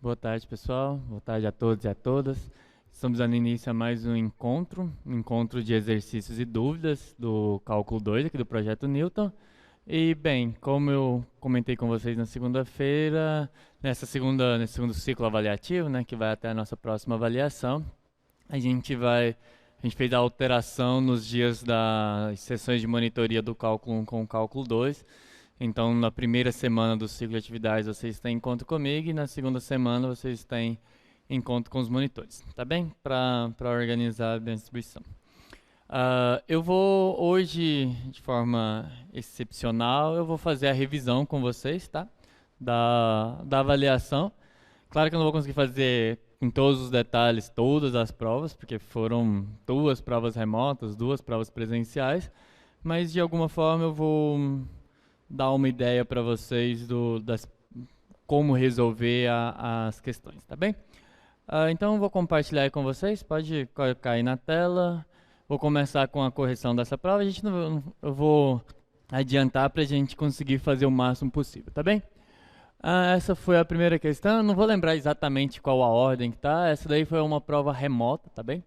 Boa tarde, pessoal. Boa tarde a todos e a todas. Estamos dando início a mais um encontro de exercícios e dúvidas do Cálculo 2 aqui do Projeto Newton. E, bem, como eu comentei com vocês na segunda-feira, nesse segundo ciclo avaliativo, né, que vai até a nossa próxima avaliação, a gente fez a alteração nos dias das sessões de monitoria do Cálculo 1 com o Cálculo 2. Então, na primeira semana do ciclo de atividades, vocês têm encontro comigo e na segunda semana vocês têm encontro com os monitores, tá bem? Para organizar bem a distribuição. Eu vou hoje, de forma excepcional, eu vou fazer a revisão com vocês, tá? Da avaliação. Claro que eu não vou conseguir fazer em todos os detalhes todas as provas, porque foram 2 provas remotas, 2 provas presenciais, mas de alguma forma eu vou dar uma ideia para vocês como resolver as questões, tá bem? Então eu vou compartilhar aí com vocês, pode colocar aí na tela. Vou começar com a correção dessa prova, eu vou adiantar para a gente conseguir fazer o máximo possível, tá bem? Essa foi a primeira questão, eu não vou lembrar exatamente qual a ordem que tá, essa daí foi uma prova remota, tá bem?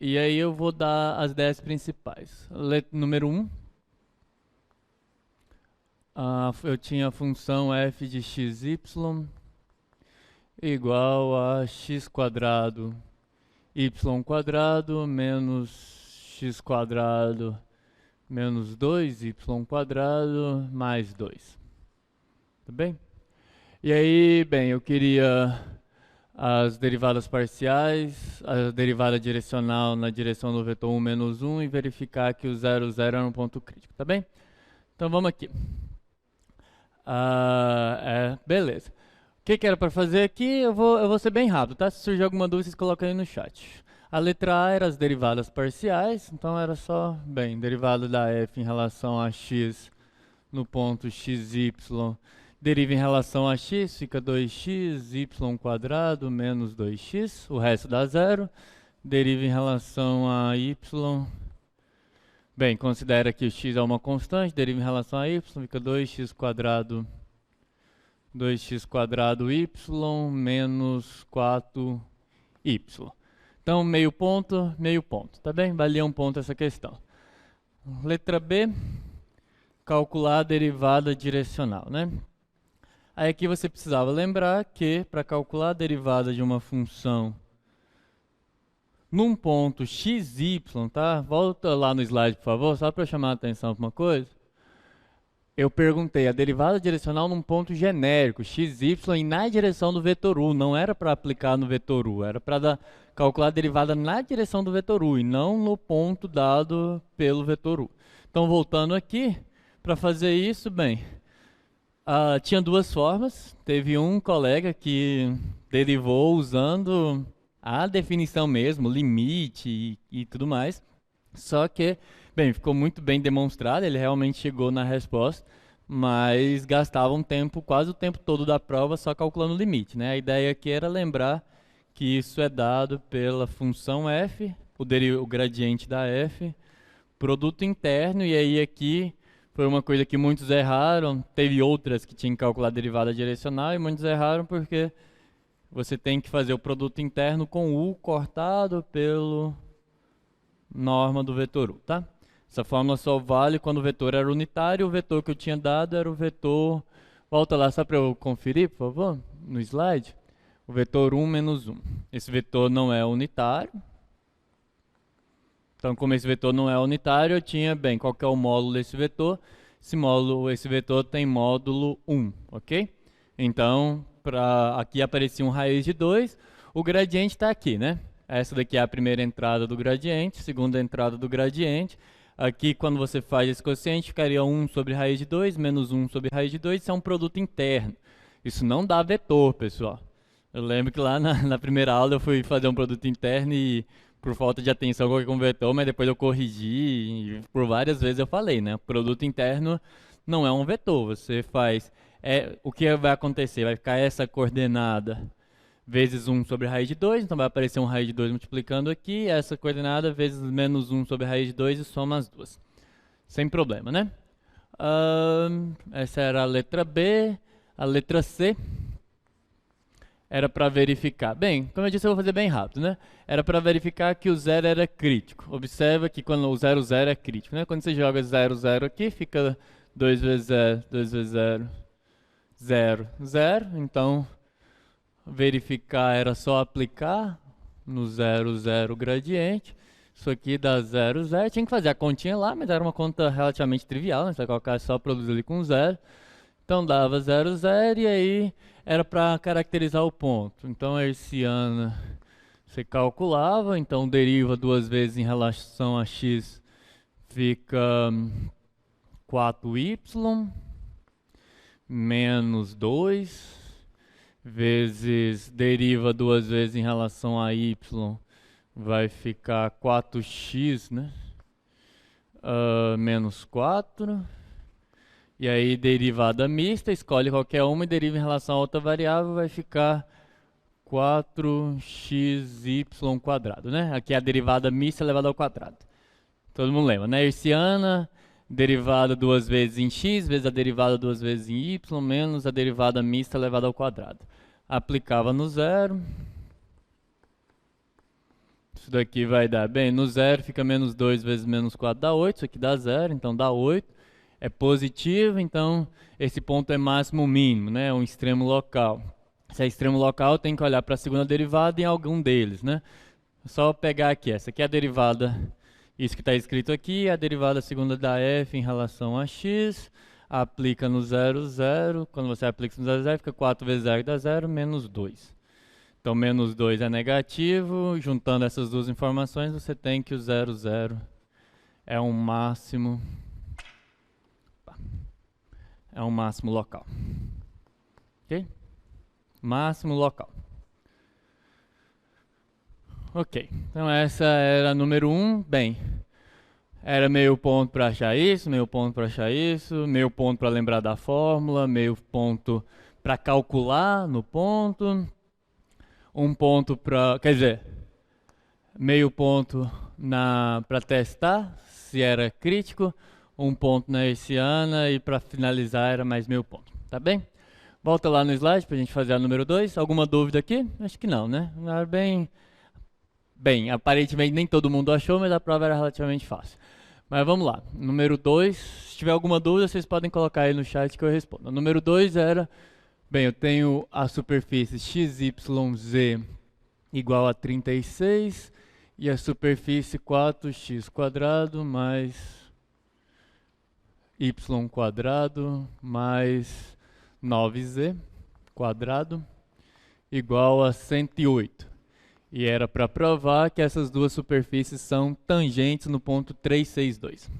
E aí eu vou dar as 10 principais. Número 1. Eu tinha a função f de xy igual a x quadrado y quadrado menos x quadrado menos 2y quadrado mais 2. Tá bem? E aí, bem, eu queria as derivadas parciais, a derivada direcional na direção do vetor 1 menos 1 e verificar que o 0, 0 era um ponto crítico, tá bem? Então vamos aqui. Beleza. O que era para fazer aqui? Eu vou ser bem rápido, tá? Se surgir alguma dúvida, vocês colocam aí no chat. A letra A era as derivadas parciais, então era só, bem, derivada da f em relação a x no ponto xy, deriva em relação a x, fica 2x, y quadrado menos 2x, o resto dá zero. Deriva em relação a y. Bem, considera que o x é uma constante, deriva em relação a y, fica 2x quadrado y menos 4y. Então, meio ponto, tá bem? Valia um ponto essa questão. Letra B, calcular a derivada direcional, né? Aí aqui você precisava lembrar que, para calcular a derivada de uma função num ponto xy, tá? Volta lá no slide, por favor, só para eu chamar a atenção para uma coisa. Eu perguntei a derivada direcional num ponto genérico, xy, e na direção do vetor u. Não era para aplicar no vetor u, era para calcular a derivada na direção do vetor u e não no ponto dado pelo vetor u. Então, voltando aqui, para fazer isso, bem, tinha 2 formas. Teve um colega que derivou usando a definição mesmo, limite e tudo mais. Só que, bem, ficou muito bem demonstrado, ele realmente chegou na resposta, mas gastava um tempo, quase o tempo todo da prova só calculando o limite, né? A ideia aqui era lembrar que isso é dado pela função f, o gradiente da f, produto interno, e aí aqui foi uma coisa que muitos erraram, teve outras que tinham que calcular a derivada direcional e muitos erraram porque você tem que fazer o produto interno com u cortado pelo norma do vetor u, tá? Essa fórmula só vale quando o vetor era unitário, o vetor que eu tinha dado era o vetor... Volta lá só para eu conferir, por favor, no slide. O vetor 1 menos 1. Esse vetor não é unitário. Então, como esse vetor não é unitário, eu tinha, bem, qual que é o módulo desse vetor? Esse vetor tem módulo 1, ok? Então, aqui aparecia um raiz de 2, o gradiente está aqui, né? Essa daqui é a primeira entrada do gradiente, segunda entrada do gradiente. Aqui, quando você faz esse quociente, ficaria 1 sobre raiz de 2, menos 1 sobre raiz de 2, isso é um produto interno. Isso não dá vetor, pessoal. Eu lembro que lá na primeira aula eu fui fazer um produto interno e, por falta de atenção, coloquei como vetor, mas depois eu corrigi e por várias vezes eu falei, né? Produto interno não é um vetor, você faz... o que vai acontecer? Vai ficar essa coordenada vezes 1 sobre raiz de 2, então vai aparecer um raiz de 2 multiplicando aqui, essa coordenada vezes menos 1 sobre raiz de 2 e soma as duas. Sem problema, né? Essa era a letra B. A letra C. era para verificar. Bem, como eu disse, eu vou fazer bem rápido, né? Era para verificar que o 0 era crítico. Observa que quando o 0, 0 é crítico, né? Quando você joga 0, 0 aqui, fica 2 vezes 0, 2 vezes 0, 0, 0. Então, verificar era só aplicar no 0, 0 gradiente. Isso aqui dá 0, 0. Tinha que fazer a continha lá, mas era uma conta relativamente trivial, né? Você vai colocar só produzir ali com 0. Então dava 0, 0 e aí era para caracterizar o ponto. Então a hertziana você calculava, então deriva duas vezes em relação a x, fica 4y menos 2 vezes deriva duas vezes em relação a y, vai ficar 4x, né? Menos 4. E aí derivada mista, escolhe qualquer uma e deriva em relação a outra variável, vai ficar 4xy², né? Aqui é a derivada mista elevada ao quadrado. Todo mundo lembra, né? Hertziana, derivada duas vezes em x, vezes a derivada duas vezes em y, menos a derivada mista elevada ao quadrado. Aplicava no 0. Isso daqui vai dar, bem, no 0 fica menos 2 vezes menos 4 dá 8, isso aqui dá 0, então dá 8. É positivo, então esse ponto é máximo ou mínimo, né? É um extremo local. Se é extremo local, tem que olhar para a segunda derivada em algum deles, né? Só pegar aqui, essa aqui é a derivada, isso que está escrito aqui, a derivada segunda da f em relação a x, aplica no 0, 0, quando você aplica no 0, 0, fica 4 vezes 0 dá 0, menos 2. Então menos 2 é negativo, juntando essas duas informações, você tem que o 0, 0 é um máximo... É um máximo local. Ok? Máximo local. Ok. Então essa era a número 1. Bem, era meio ponto para achar isso, meio ponto para achar isso, meio ponto para lembrar da fórmula, meio ponto para calcular no ponto, um ponto para... Quer dizer, meio ponto para testar se era crítico, um ponto na hertziana e para finalizar era mais meio ponto, tá bem? Volta lá no slide para a gente fazer a número 2. Alguma dúvida aqui? Acho que não, né? Era bem, aparentemente nem todo mundo achou, mas a prova era relativamente fácil. Mas vamos lá, número 2, se tiver alguma dúvida vocês podem colocar aí no chat que eu respondo. O número 2 era, bem, eu tenho a superfície XYZ igual a 36 e a superfície 4x² mais... y² mais 9z² igual a 108. E era para provar que essas duas superfícies são tangentes no ponto 362.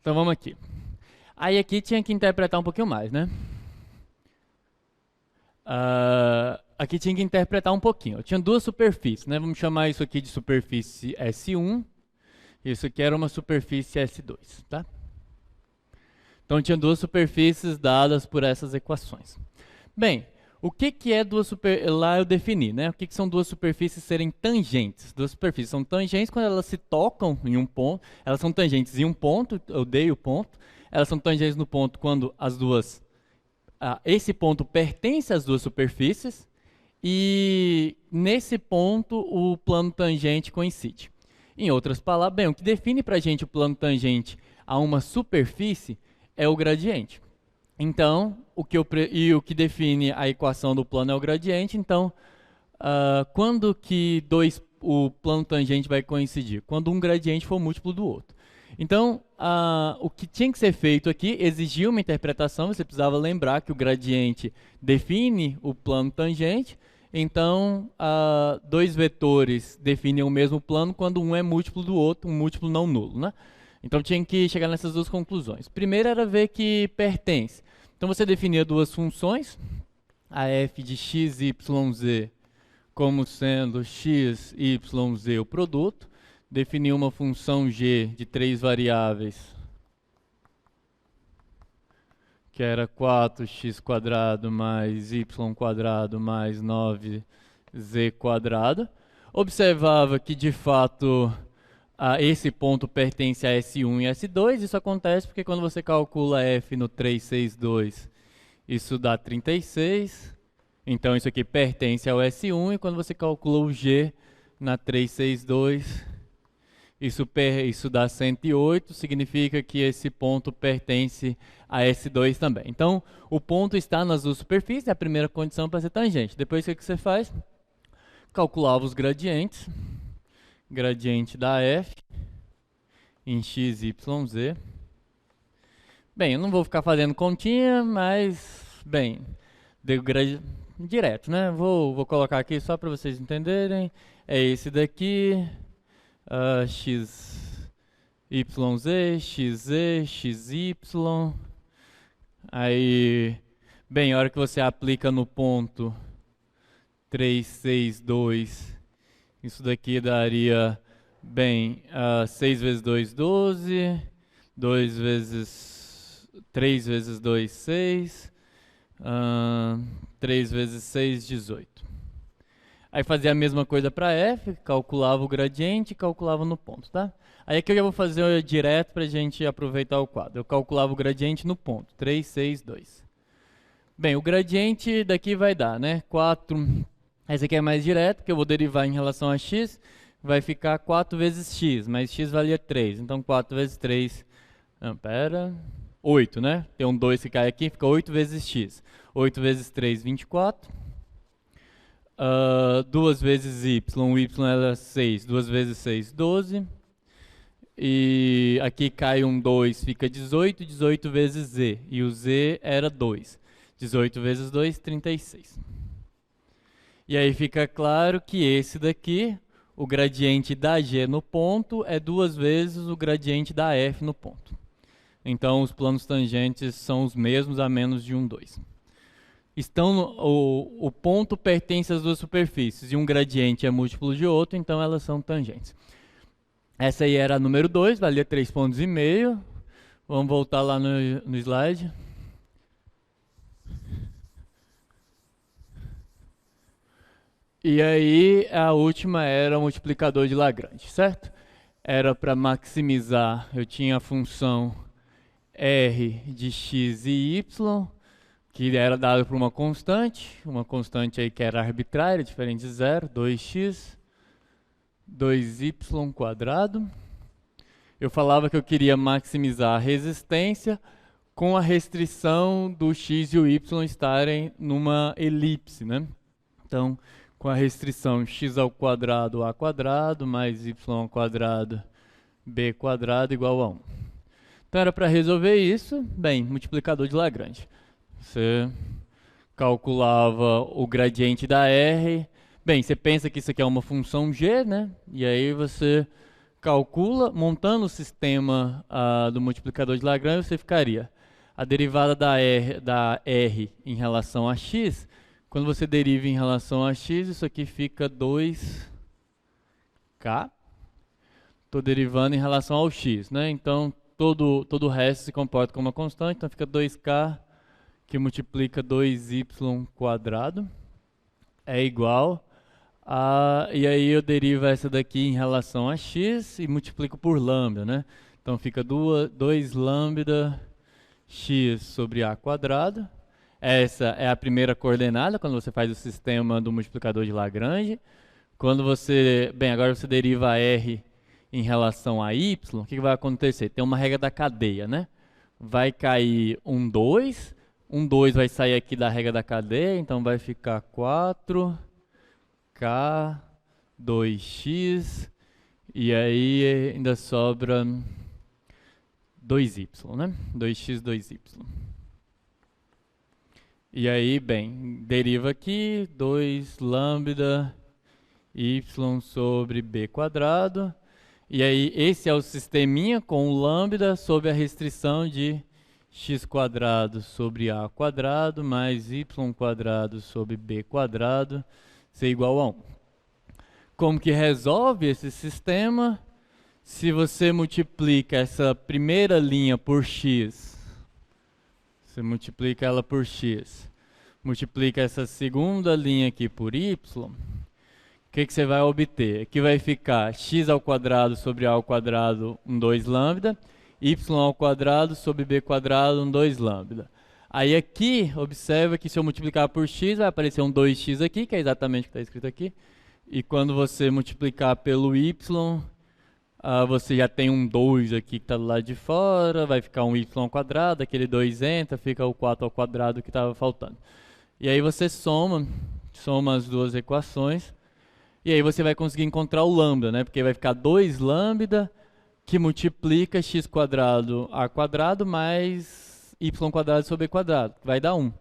Então vamos aqui. Aí aqui tinha que interpretar um pouquinho mais, né? Aqui tinha que interpretar um pouquinho. Eu tinha duas superfícies, né? Vamos chamar isso aqui de superfície S1. Isso aqui era uma superfície S2, tá? Então tinha duas superfícies dadas por essas equações. Bem, o que é duas superfícies? Lá eu defini, né? O que são duas superfícies serem tangentes? Duas superfícies são tangentes quando elas se tocam em um ponto. Elas são tangentes em um ponto, eu dei o ponto. Elas são tangentes no ponto quando as duas... esse ponto pertence às duas superfícies. E nesse ponto o plano tangente coincide. Em outras palavras, bem, o que define para a gente o plano tangente a uma superfície é o gradiente. Então, o que define a equação do plano é o gradiente. Então, quando que o plano tangente vai coincidir? Quando um gradiente for múltiplo do outro. Então, o que tinha que ser feito aqui exigia uma interpretação. Você precisava lembrar que o gradiente define o plano tangente. Então, dois vetores definem o mesmo plano quando um é múltiplo do outro, um múltiplo não nulo, né? Então, tinha que chegar nessas duas conclusões. Primeiro era ver que pertence. Então, você definia duas funções, a f de x, y, z, como sendo x, y, z o produto. Definia uma função g de 3 variáveis, que era 4x² mais y² mais 9z². Observava que, de fato, esse ponto pertence a S1 e S2. Isso acontece porque quando você calcula f no 362 isso dá 36. Então isso aqui pertence ao S1 e quando você calcula o G na 362, isso dá 108, significa que esse ponto pertence a S2 também. Então o ponto está nas duas superfícies, é a primeira condição para ser tangente. Depois o que você faz? Calculava os gradientes. Gradiente da F em x, y, z. Bem, eu não vou ficar fazendo continha, mas, bem, direto, né? Vou colocar aqui só para vocês entenderem. É esse daqui, x, y, z, x, y. Aí, bem, a hora que você aplica no ponto 3, 6, 2, isso daqui daria, bem, 6 vezes 2, 12, 3 vezes 2, 6, 3 vezes 6, 18. Aí fazia a mesma coisa para F, calculava o gradiente e calculava no ponto, tá? Aí aqui eu já vou fazer direto para a gente aproveitar o quadro. Eu calculava o gradiente no ponto, 3, 6, 2. Bem, o gradiente daqui vai dar, né? 4... Esse aqui é mais direto, que eu vou derivar em relação a x, vai ficar 4 vezes x, mas x valia 3, então 4 vezes 3, 8, né? Tem um 2 que cai aqui, fica 8 vezes x. 8 vezes 3, 24. 2 vezes y, o y era 6, 2 vezes 6, 12. E aqui cai um 2, fica 18, 18 vezes z, e o z era 2. 18 vezes 2, 36. E aí fica claro que esse daqui, o gradiente da G no ponto, é 2 vezes o gradiente da F no ponto. Então os planos tangentes são os mesmos a menos de 1, 2. O ponto pertence às duas superfícies e um gradiente é múltiplo de outro, então elas são tangentes. Essa aí era a número 2, valia 3,5 pontos. Vamos voltar lá no slide. E aí, a última era o multiplicador de Lagrange, certo? Era para maximizar, eu tinha a função r de x e y, que era dada por uma constante aí que era arbitrária, diferente de zero, 2x, 2y quadrado. Eu falava que eu queria maximizar a resistência com a restrição do x e o y estarem numa elipse, né? Então, com a restrição x ao quadrado a quadrado mais y ao quadrado b quadrado igual a 1. Então era para resolver isso, bem, multiplicador de Lagrange. Você calculava o gradiente da R. Bem, você pensa que isso aqui é uma função g, né? E aí você calcula, montando o sistema do multiplicador de Lagrange, você ficaria a derivada da R em relação a x. Quando você deriva em relação a x, isso aqui fica 2k. Estou derivando em relação ao x, né? Então, todo o resto se comporta como uma constante. Então, fica 2k que multiplica 2y quadrado. É igual a... E aí eu derivo essa daqui em relação a x e multiplico por lambda, né? Então, fica 2 lambda x sobre a quadrado. Essa é a primeira coordenada quando você faz o sistema do multiplicador de Lagrange. Quando você... Bem, agora você deriva R em relação a y, o que vai acontecer? Tem uma regra da cadeia, né? Vai cair um 2. Um 2 vai sair aqui da regra da cadeia, então vai ficar 4k, 2x, e aí ainda sobra 2y, né? 2x, 2y. E aí, bem, deriva aqui 2 lambda y sobre b quadrado. E aí, esse é o sisteminha com o lambda sob a restrição de x quadrado sobre a quadrado mais y quadrado sobre b quadrado ser igual a 1. Como que resolve esse sistema? Se você multiplica essa primeira linha por x, você multiplica ela por x, multiplica essa segunda linha aqui por y, o que você vai obter? Aqui vai ficar x ao quadrado sobre a ao quadrado, 2 lambda, y ao quadrado sobre b quadrado, 2 lambda. Aí aqui, observa que se eu multiplicar por x, vai aparecer um 2x aqui, que é exatamente o que está escrito aqui. E quando você multiplicar pelo y, você já tem um 2 aqui que está do lado de fora, vai ficar um y ao quadrado, aquele 2 entra, fica o 4 ao quadrado que estava faltando. E aí você soma as duas equações, e aí você vai conseguir encontrar o lambda, né? Porque vai ficar 2 lambda que multiplica x quadrado a quadrado mais y quadrado sobre e quadrado, que vai dar 1.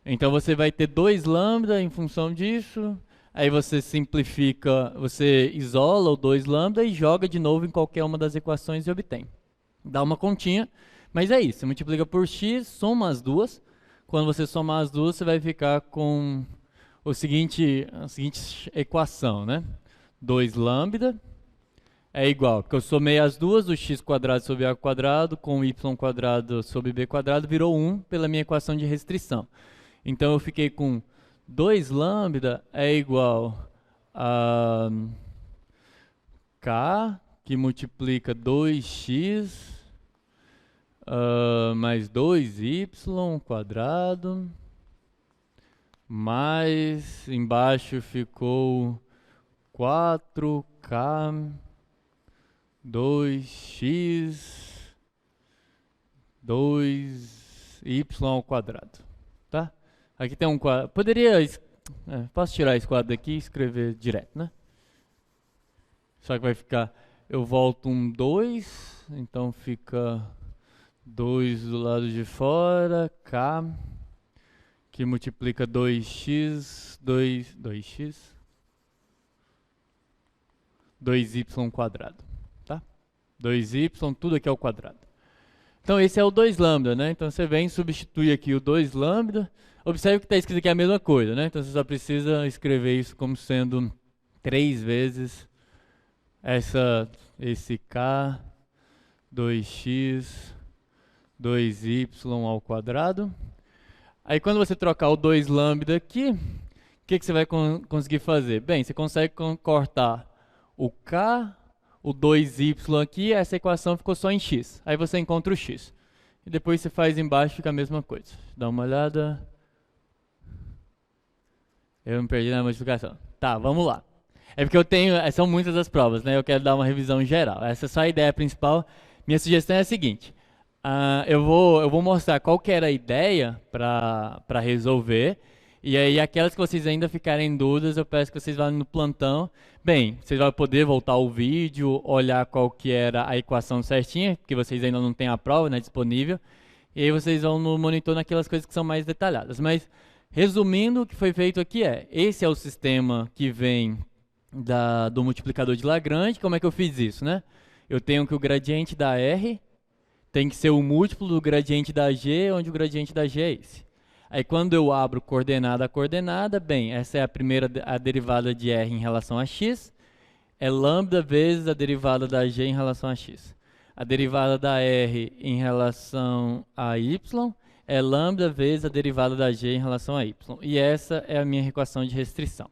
Então você vai ter 2 lambda em função disso, aí você simplifica, você isola o 2 lambda e joga de novo em qualquer uma das equações e obtém. Dá uma continha, mas é isso, você multiplica por x, soma as duas. Quando você somar as duas, você vai ficar com a seguinte equação, né? 2 lambda é igual, porque eu somei as duas, o x quadrado sobre a quadrado com o y quadrado sobre b quadrado virou 1 pela minha equação de restrição. Então eu fiquei com 2 lambda é igual a k, que multiplica 2x mais 2y quadrado, mais embaixo ficou 4k 2x 2y ao quadrado, tá? Aqui tem um quadro, posso tirar esse quadro daqui e escrever direto, né? Só que vai ficar, eu volto um 2, então fica 2 do lado de fora, k, que multiplica 2x, 2y quadrado, tá? 2y, tudo aqui é ao quadrado. Então esse é o 2 lambda, né? Então você vem e substitui aqui o 2 lambda. Observe que está escrito aqui a mesma coisa, né? Então você só precisa escrever isso como sendo 3 vezes esse k, 2x, 2y ao quadrado. Aí quando você trocar o 2 lambda aqui, o que você vai conseguir fazer? Bem, você consegue cortar o k, o 2y aqui, essa equação ficou só em x. Aí você encontra o x. E depois você faz embaixo, fica a mesma coisa. Dá uma olhada. Eu me perdi na multiplicação. Tá, vamos lá. É porque são muitas as provas, né? Eu quero dar uma revisão geral. Essa é só a ideia principal. Minha sugestão é a seguinte. Eu vou mostrar qual que era a ideia para resolver. E aí, aquelas que vocês ainda ficarem em dúvidas, eu peço que vocês vá no plantão. Bem, vocês vão poder voltar o vídeo, olhar qual que era a equação certinha, porque vocês ainda não têm a prova, né, disponível. E aí vocês vão no monitor naquelas coisas que são mais detalhadas. Mas, resumindo, o que foi feito aqui esse é o sistema que vem do multiplicador de Lagrange. Como é que eu fiz isso, né? Eu tenho que o gradiente da R tem que ser o múltiplo do gradiente da G, onde o gradiente da G é esse. Aí quando eu abro coordenada a coordenada, bem, essa é a derivada de R em relação a x, é lambda vezes a derivada da G em relação a x. A derivada da R em relação a y é lambda vezes a derivada da G em relação a y. E essa é a minha equação de restrição.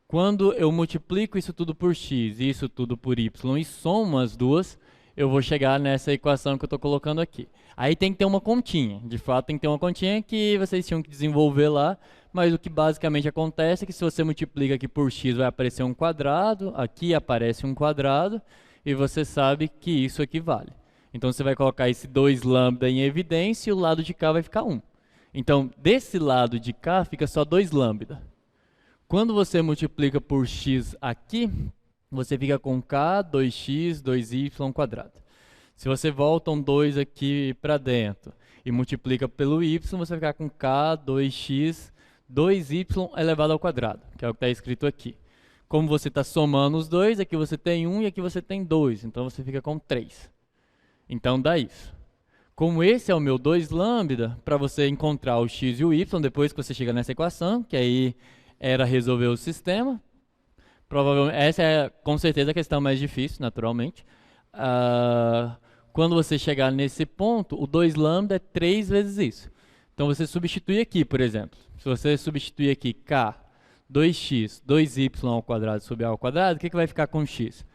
Quando eu multiplico isso tudo por x e isso tudo por y e somo as duas, eu vou chegar nessa equação que eu estou colocando aqui. Aí tem que ter uma continha, de fato tem que ter uma continha que vocês tinham que desenvolver lá, mas o que basicamente acontece é que se você multiplica aqui por x vai aparecer um quadrado, aqui aparece um quadrado, e você sabe que isso aqui vale. Então você vai colocar esse 2 lambda em evidência e o lado de cá vai ficar 1. Então desse lado de cá fica só 2 lambda. Quando você multiplica por x aqui, você fica com k, 2x, 2y quadrado. Se você volta um 2 aqui para dentro e multiplica pelo y, você vai ficar com k, 2x, 2y elevado ao quadrado, que é o que está escrito aqui. Como você está somando os dois, aqui você tem 1 e aqui você tem 2, então você fica com 3. Então dá isso. Como esse é o meu 2 lambda, para você encontrar o x e o y, depois que você chega nessa equação, que aí era resolver o sistema, provavelmente, essa é com certeza a questão mais difícil, naturalmente. Quando você chegar nesse ponto, o 2 lambda é 3 vezes isso. Então você substitui aqui, por exemplo. Se você substituir aqui k, 2x, 2y ao quadrado sobre a ao quadrado, o que vai ficar com x?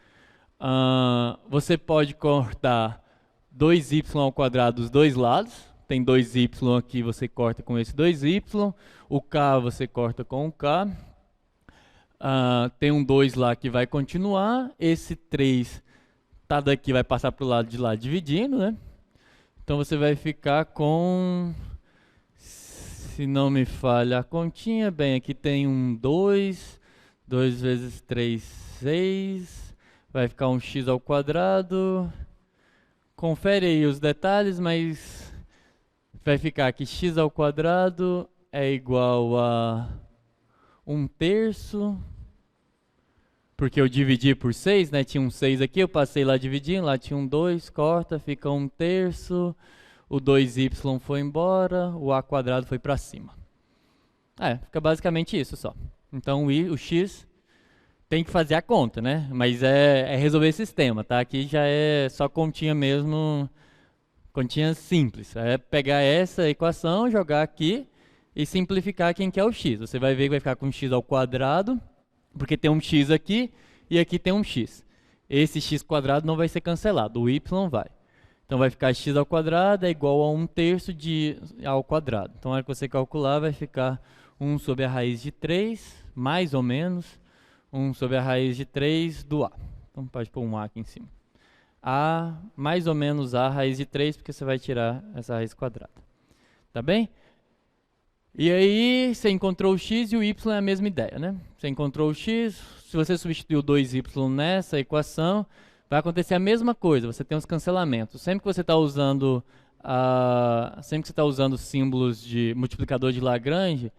Você pode cortar 2y ao quadrado dos dois lados. tem 2y aqui, você corta com esse 2y, o k você corta com o k, tem um 2 lá que vai continuar, esse 3 tá daqui, vai passar para o lado de lá dividindo, né? Então você vai ficar com, se não me falha a continha, bem, aqui tem um 2, 2 vezes 3, 6, vai ficar um x ao quadrado, confere aí os detalhes, mas vai ficar que x ao quadrado é igual a 1/3, porque eu dividi por 6, né? Tinha um 6 aqui, eu passei lá dividindo, lá tinha um 2, corta, fica 1/3, o 2y foi embora, o a quadrado foi para cima. Fica basicamente isso só. Então o x tem que fazer a conta, né? Mas é resolver sistema, tá? Aqui já é só continha mesmo, continha simples. É pegar essa equação, jogar aqui e simplificar quem que é o x. Você vai ver que vai ficar com x ao quadrado, porque tem um x aqui e aqui tem um x. Esse x quadrado não vai ser cancelado, o y vai. Então vai ficar x ao quadrado é igual a 1/3 ao quadrado. Então na hora que você calcular vai ficar 1 sobre a raiz de 3, mais ou menos, 1 sobre a raiz de 3 do a. Então pode pôr um a aqui em cima. A mais ou menos a raiz de 3, porque você vai tirar essa raiz quadrada. Tá bem? E aí, você encontrou o x e o y é a mesma ideia, né? Você encontrou o x, se você substituir o 2y nessa equação, vai acontecer a mesma coisa, você tem os cancelamentos. Sempre que você está usando, símbolos de multiplicador de Lagrange,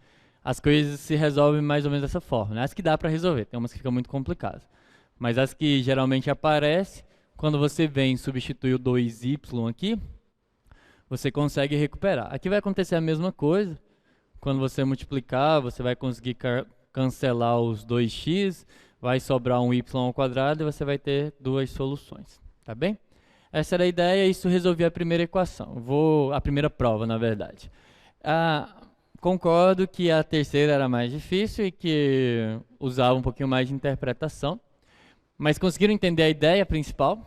as coisas se resolvem mais ou menos dessa forma, né? As que dá para resolver, tem umas que ficam muito complicadas. Mas as que geralmente aparecem, quando você vem substituir o 2y aqui, você consegue recuperar. Aqui vai acontecer a mesma coisa. Quando você multiplicar, você vai conseguir cancelar os 2x, vai sobrar um y ao quadrado e você vai ter duas soluções, tá bem? Essa era a ideia, isso resolvia a primeira equação, a primeira prova, na verdade. Concordo que a terceira era mais difícil e que usava um pouquinho mais de interpretação, mas conseguiram entender a ideia principal?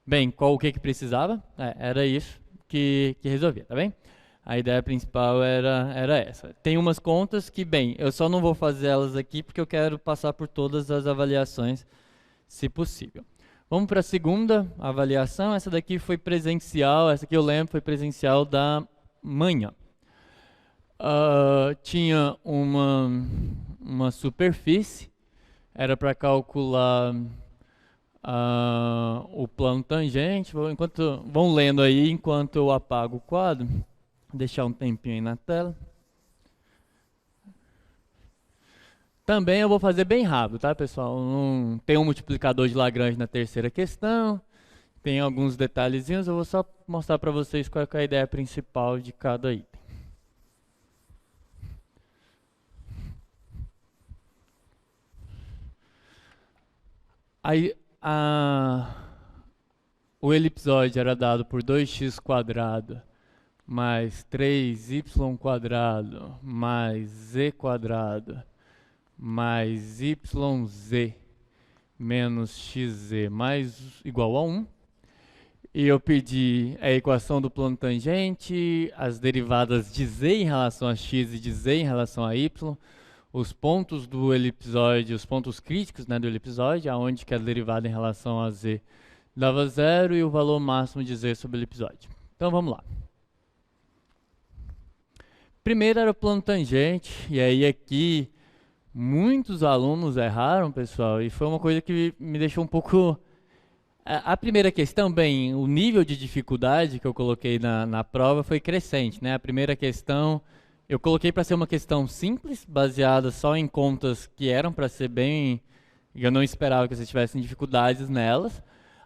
Bem, o que precisava? Era isso que resolvia, tá bem? A ideia principal era essa. Tem umas contas que, bem, eu só não vou fazer elas aqui porque eu quero passar por todas as avaliações, se possível. Vamos para a segunda avaliação. Essa daqui foi presencial, essa aqui eu lembro foi presencial da manhã. Tinha uma superfície, era para calcular o plano tangente. Vão lendo aí enquanto eu apago o quadro. Deixar um tempinho aí na tela. Também eu vou fazer bem rápido, tá, pessoal? Não tem um multiplicador de Lagrange na terceira questão. Tem alguns detalhezinhos, eu vou só mostrar para vocês qual é a ideia principal de cada item. Aí, o elipsoide era dado por 2x² mais 3y² mais z² mais yz menos xz mais igual a 1. E eu pedi a equação do plano tangente, as derivadas de z em relação a x e de z em relação a y, os pontos do elipsoide, os pontos críticos, né, do elipsoide, aonde que a derivada em relação a z dava 0 e o valor máximo de z sobre o elipsoide. Então vamos lá. Primeiro era o plano tangente, e aí aqui muitos alunos erraram, pessoal, e foi uma coisa que me deixou um pouco... A primeira questão, bem, o nível de dificuldade que eu coloquei na prova foi crescente, né? A primeira questão eu coloquei para ser uma questão simples, baseada só em contas que eram para ser bem... Eu não esperava que vocês tivessem dificuldades nelas.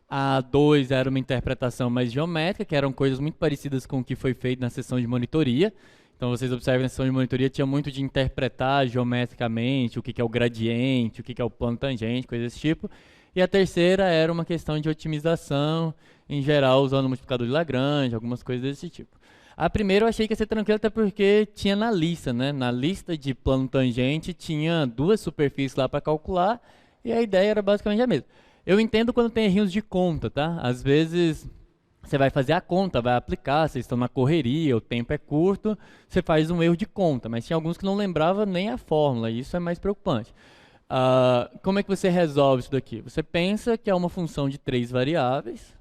A 2 era uma interpretação mais geométrica, que eram coisas muito parecidas com o que foi feito na sessão de monitoria. Então vocês observam na sessão de monitoria tinha muito de interpretar geometricamente o que é o gradiente, o que é o plano tangente, coisas desse tipo. E a terceira era uma questão de otimização, em geral usando o multiplicador de Lagrange, algumas coisas desse tipo. A primeira eu achei que ia ser tranquila, até porque tinha na lista, né? Na lista de plano tangente tinha duas superfícies lá para calcular e a ideia era basicamente a mesma. Eu entendo quando tem errinhos de conta, tá? Às vezes você vai fazer a conta, vai aplicar, vocês estão na correria, o tempo é curto, você faz um erro de conta, mas tinha alguns que não lembravam nem a fórmula, e isso é mais preocupante. Como é que você resolve isso daqui? Você pensa que é uma função de 3 variáveis,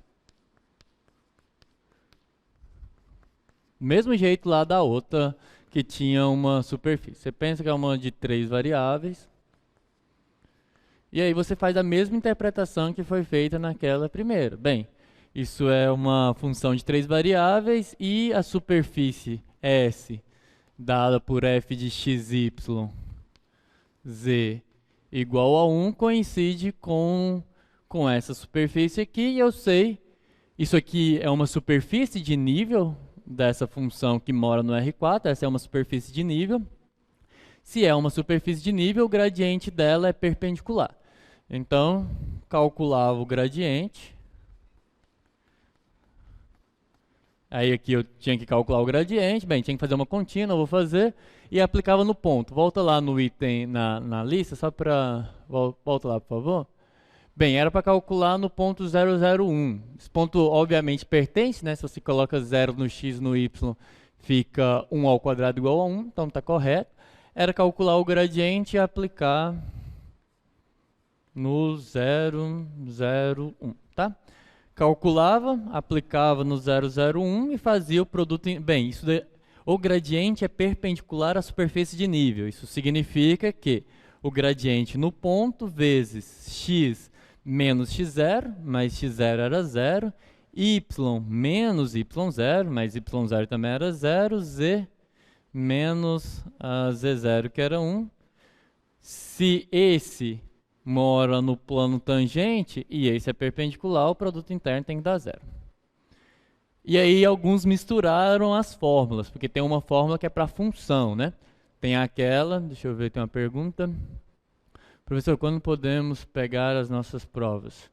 do mesmo jeito lá da outra, que tinha uma superfície. Você pensa que é uma de 3 variáveis, e aí você faz a mesma interpretação que foi feita naquela primeira. Bem, isso é uma função de 3 variáveis e a superfície S dada por f de x, y, z igual a 1 coincide com essa superfície aqui, e eu sei, isso aqui é uma superfície de nível dessa função que mora no R4, essa é uma superfície de nível. Se é uma superfície de nível, o gradiente dela é perpendicular. Então, calculava o gradiente. Aí aqui eu tinha que calcular o gradiente, bem, tinha que fazer uma continha, não vou fazer, e aplicava no ponto. Volta lá no item, na lista, só para... Volta lá, por favor. Bem, era para calcular no ponto 001. Esse ponto, obviamente, pertence, né? Se você coloca 0 no x, no y, fica 1 ao quadrado igual a 1, então está correto. Era calcular o gradiente e aplicar no 001, tá? Calculava, aplicava no 001 e fazia o produto... Bem, o gradiente é perpendicular à superfície de nível. Isso significa que o gradiente no ponto vezes x menos x0, mais x0 era 0, y menos y0, mais y0 também era 0, z menos z0, que era 1. Se esse mora no plano tangente e esse é perpendicular, o produto interno tem que dar 0. E aí alguns misturaram as fórmulas, porque tem uma fórmula que é para função, né? Tem aquela, deixa eu ver, tem uma pergunta. Professor, quando podemos pegar as nossas provas?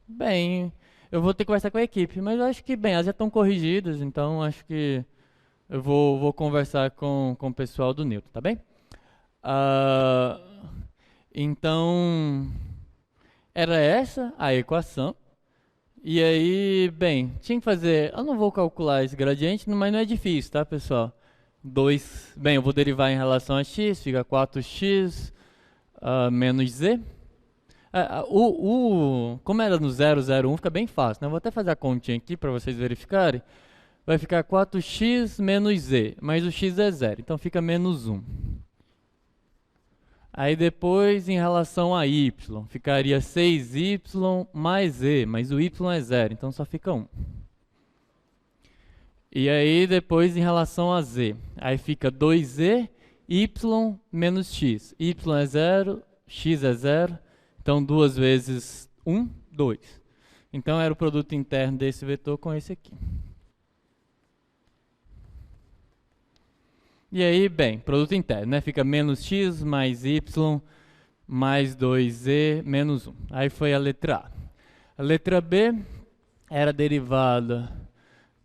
Bem, eu vou ter que conversar com a equipe, mas eu acho que, bem, elas já estão corrigidas, então acho que eu vou conversar com o pessoal do Newton, tá bem? Então, era essa a equação. E aí, bem, tinha que fazer... Eu não vou calcular esse gradiente, mas não é difícil, tá, pessoal? Bem, eu vou derivar em relação a x, fica 4x menos z. Como era no 001, fica bem fácil, né? Eu vou até fazer a continha aqui para vocês verificarem. Vai ficar 4x menos z, mas o x é 0, então fica menos 1. Aí depois, em relação a y, ficaria 6y mais z, mas o y é 0, então só fica 1. E aí depois, em relação a z, aí fica 2z, y menos x. Y é 0, x é 0, então 2 vezes 1, 2. Então era o produto interno desse vetor com esse aqui. E aí, bem, produto interno, né? Fica menos x mais y mais 2z menos 1. Aí foi a letra A. A letra B era derivada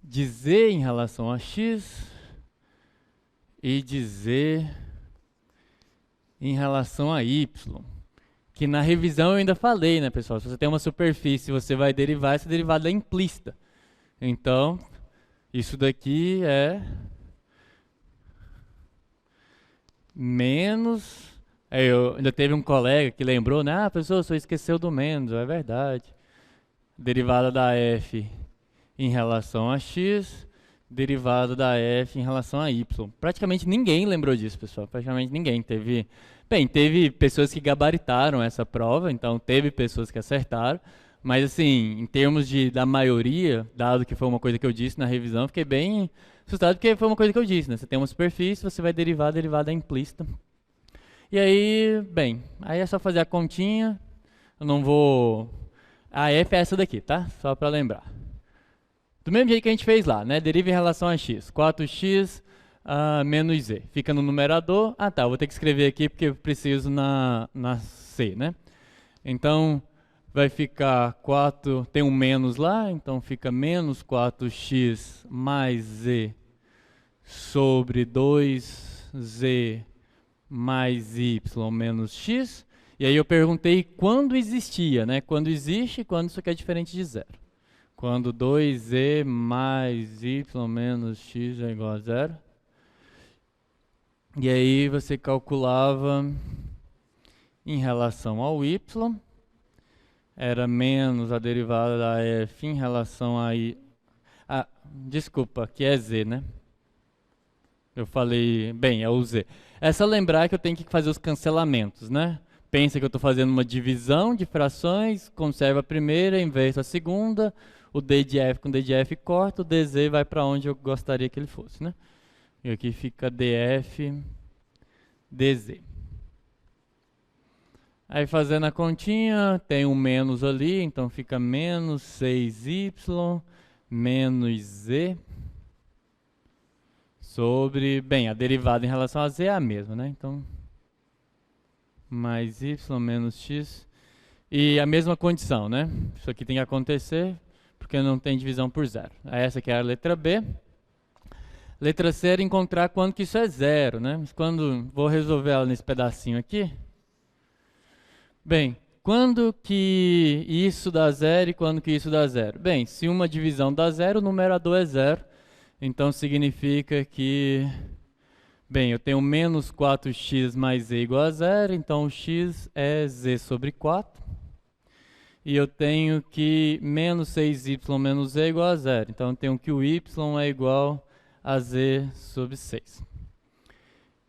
de z em relação a x e de z em relação a y. Que na revisão eu ainda falei, né, pessoal? Se você tem uma superfície, você vai derivar, essa derivada é implícita. Então, isso daqui é... menos, ainda teve um colega que lembrou, né? Professor, você esqueceu do menos, é verdade. Derivada da f em relação a x, derivada da f em relação a y. Praticamente ninguém lembrou disso, pessoal, praticamente ninguém. Teve pessoas que gabaritaram essa prova, então teve pessoas que acertaram, mas assim, em termos da maioria, dado que foi uma coisa que eu disse na revisão, fiquei bem... assustado porque foi uma coisa que eu disse, né? Você tem uma superfície, você vai derivar, a derivada é implícita. E aí, bem, aí é só fazer a continha. Eu não vou... A f é essa daqui, tá? Só para lembrar. Do mesmo jeito que a gente fez lá, né? Deriva em relação a x. 4x menos z. Fica no numerador. Ah, tá. Eu vou ter que escrever aqui porque eu preciso na c, né? Então, vai ficar 4... Tem um menos lá, então fica menos 4x mais z sobre 2z mais y menos x. E aí eu perguntei quando existia, né? Quando existe e quando isso aqui é diferente de 0. quando 2z mais y menos x é igual a zero. E aí você calculava em relação ao y, era menos a derivada da f em relação a i. Ah, desculpa, aqui é z, né? Eu falei, bem, é o z. É só lembrar que eu tenho que fazer os cancelamentos, né? Pensa que eu estou fazendo uma divisão de frações, conserva a primeira, inverto a segunda, o d de f com d de f corta, o dz vai para onde eu gostaria que ele fosse, né? E aqui fica df dz. Aí fazendo a continha, tem um menos ali, então fica menos 6y menos z sobre, bem, a derivada em relação a z é a mesma, né? Então, mais y menos x. E a mesma condição, né? Isso aqui tem que acontecer porque não tem divisão por zero. Essa aqui é a letra B. Letra C era encontrar quando que isso é zero, né? Mas quando vou resolver ela nesse pedacinho aqui. Bem, quando que isso dá zero e quando que isso dá zero? Bem, se uma divisão dá zero, o numerador é zero. Então significa que, bem, eu tenho menos 4x mais z igual a zero, então o x é z sobre 4. E eu tenho que menos 6y menos z é igual a zero. Então eu tenho que o y é igual a z sobre 6.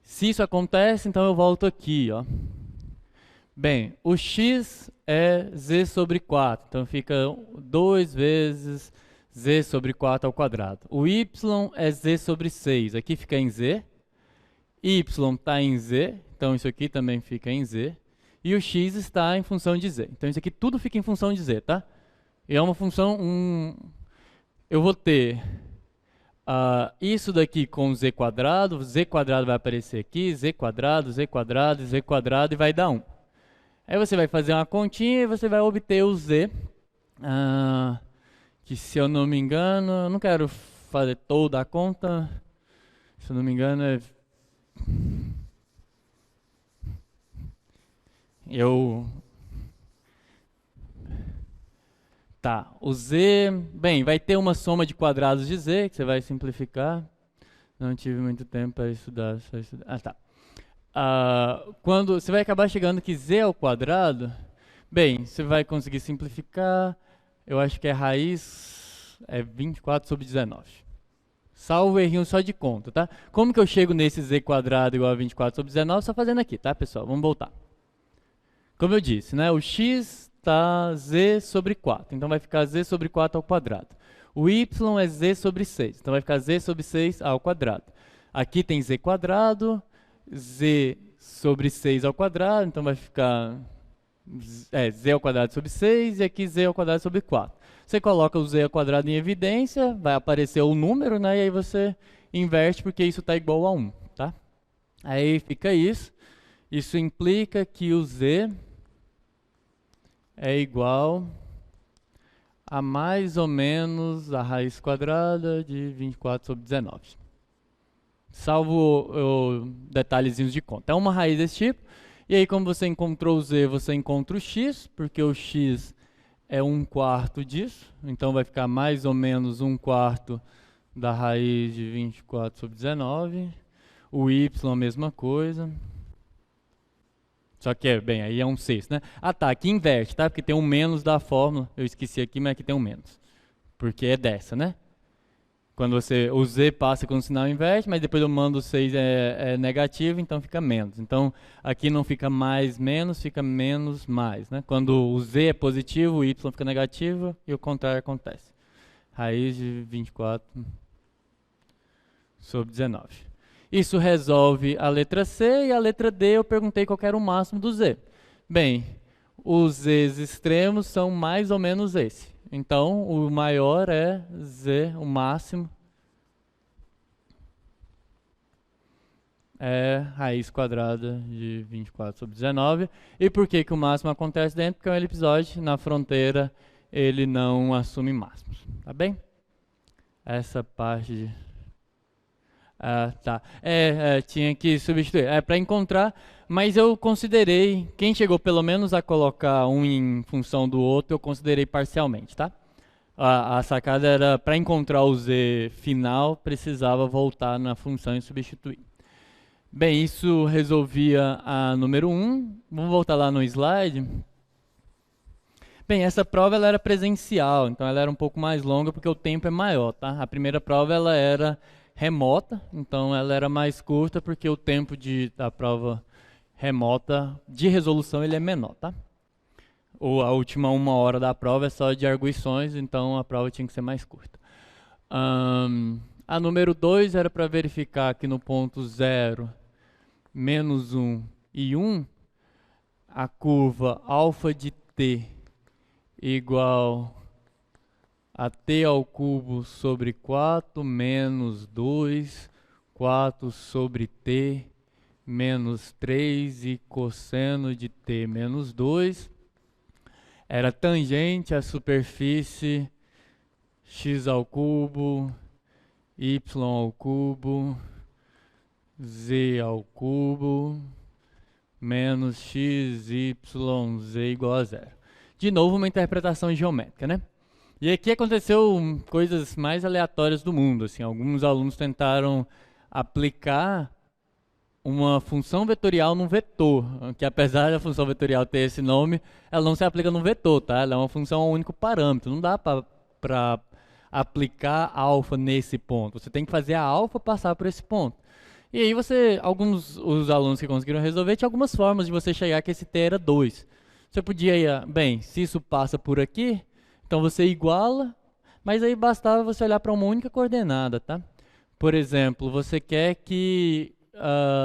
Se isso acontece, então eu volto aqui, ó. Bem, o x é z sobre 4, então fica 2 vezes z sobre 4 ao quadrado. O y é z sobre 6, aqui fica em z. Y está em z, então isso aqui também fica em z. E o x está em função de z. Então isso aqui tudo fica em função de z, tá? E é uma função, eu vou ter isso daqui com z quadrado vai aparecer aqui, z quadrado e vai dar 1. Aí você vai fazer uma continha e você vai obter o z, que se eu não me engano, eu não quero fazer toda a conta, se eu não me engano é... Tá, o z, bem, vai ter uma soma de quadrados de z, que você vai simplificar. Não tive muito tempo para estudar, só estudar. Ah, tá. Quando você vai acabar chegando que z ao quadrado, bem, você vai conseguir simplificar, eu acho que raiz é 24 sobre 19. Salvo o errinho só de conta, tá? Como que eu chego nesse z quadrado igual a 24 sobre 19? Só fazendo aqui, tá, pessoal? Vamos voltar. Como eu disse, né? O x está z sobre 4, então vai ficar z sobre 4 ao quadrado. O y é z sobre 6, então vai ficar z sobre 6 ao quadrado. Aqui tem z quadrado, z sobre 6 ao quadrado, então vai ficar z ao quadrado sobre 6 e aqui z ao quadrado sobre 4. Você coloca o z ao quadrado em evidência, vai aparecer o número, né? E aí você inverte porque isso está igual a 1, tá? Aí fica isso. Isso implica que o z é igual a mais ou menos a raiz quadrada de 24 sobre 19. Salvo detalhezinhos de conta. É uma raiz desse tipo. E aí, como você encontrou o z, você encontra o x, porque o x é 1/4 disso. Então vai ficar mais ou menos 1/4 da raiz de 24 sobre 19. O y a mesma coisa. Só que, bem, aí é 1/6, né? Ah, tá, aqui inverte, tá? Porque tem um menos da fórmula. Eu esqueci aqui, mas aqui tem um menos. Porque é dessa, né? Quando o z passa com o sinal inverte, mas depois eu mando o 6 é negativo, então fica menos. Então, aqui não fica mais menos, fica menos mais, né? Quando o z é positivo, o y fica negativo e o contrário acontece. Raiz de 24 sobre 19. Isso resolve a letra C e a letra D eu perguntei qual era o máximo do z. Bem, os z's extremos são mais ou menos esse. Então, o maior é z, o máximo é raiz quadrada de 24 sobre 19. E por que o máximo acontece dentro? Porque é um elipsoide, na fronteira ele não assume máximos. Tá bem? Essa parte de... tá. Tinha que substituir. Para encontrar, mas eu considerei, quem chegou pelo menos a colocar um em função do outro, eu considerei parcialmente, tá? A sacada era, para encontrar o z final, precisava voltar na função e substituir. Bem, isso resolvia a número 1. Vamos voltar lá no slide. Bem, essa prova ela era presencial, então ela era um pouco mais longa porque o tempo é maior, tá? A primeira prova ela era remota, então ela era mais curta porque o tempo da prova remota de resolução ele é menor, tá? Ou a última 1 hora da prova é só de arguições, então a prova tinha que ser mais curta. A número 2 era para verificar que no ponto 0, menos 1 e 1, a curva alfa de t igual a t ao cubo sobre 4 menos 2, 4 sobre t menos 3 e cosseno de t menos 2 era tangente à superfície x ao cubo, y ao cubo, z ao cubo, menos x, y, z igual a 0. De novo, uma interpretação geométrica, né? E aqui aconteceu coisas mais aleatórias do mundo. Assim, alguns alunos tentaram aplicar uma função vetorial num vetor, que apesar da função vetorial ter esse nome, ela não se aplica num vetor, tá? Ela é uma função a um único parâmetro. Não dá para aplicar alfa nesse ponto. Você tem que fazer a alfa passar por esse ponto. E aí os alunos que conseguiram resolver, tinha algumas formas de você chegar que esse t era 2. Você podia, bem, se isso passa por aqui, então você iguala, mas aí bastava você olhar para uma única coordenada, tá? Por exemplo, você quer que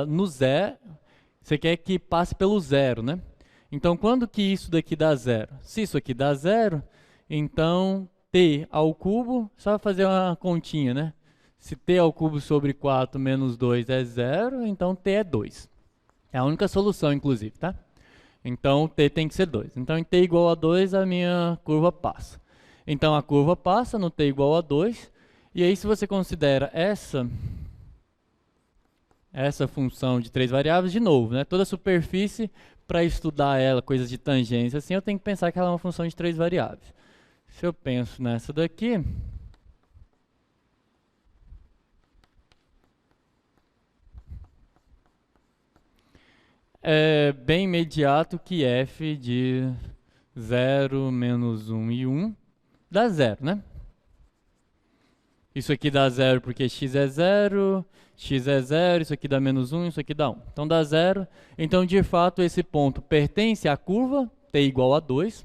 no zero, você quer que passe pelo 0, né? Então, quando que isso daqui dá 0? Se isso aqui dá 0, então t ao cubo, só fazer uma continha, né? Se t ao cubo sobre 4 menos 2 é 0, então t é 2. É a única solução, inclusive, tá? Então, t tem que ser 2. Então, em t igual a 2, a minha curva passa. Então, a curva passa no t igual a 2. E aí, se você considera essa função de 3 variáveis, de novo, né? Toda superfície, para estudar ela, coisas de tangência, assim, eu tenho que pensar que ela é uma função de 3 variáveis. Se eu penso nessa daqui, é bem imediato que f de 0, menos 1 e 1 dá 0, né? Isso aqui dá 0 porque x é 0, isso aqui dá menos 1, isso aqui dá 1. Então dá 0. Então, de fato, esse ponto pertence à curva, t igual a 2,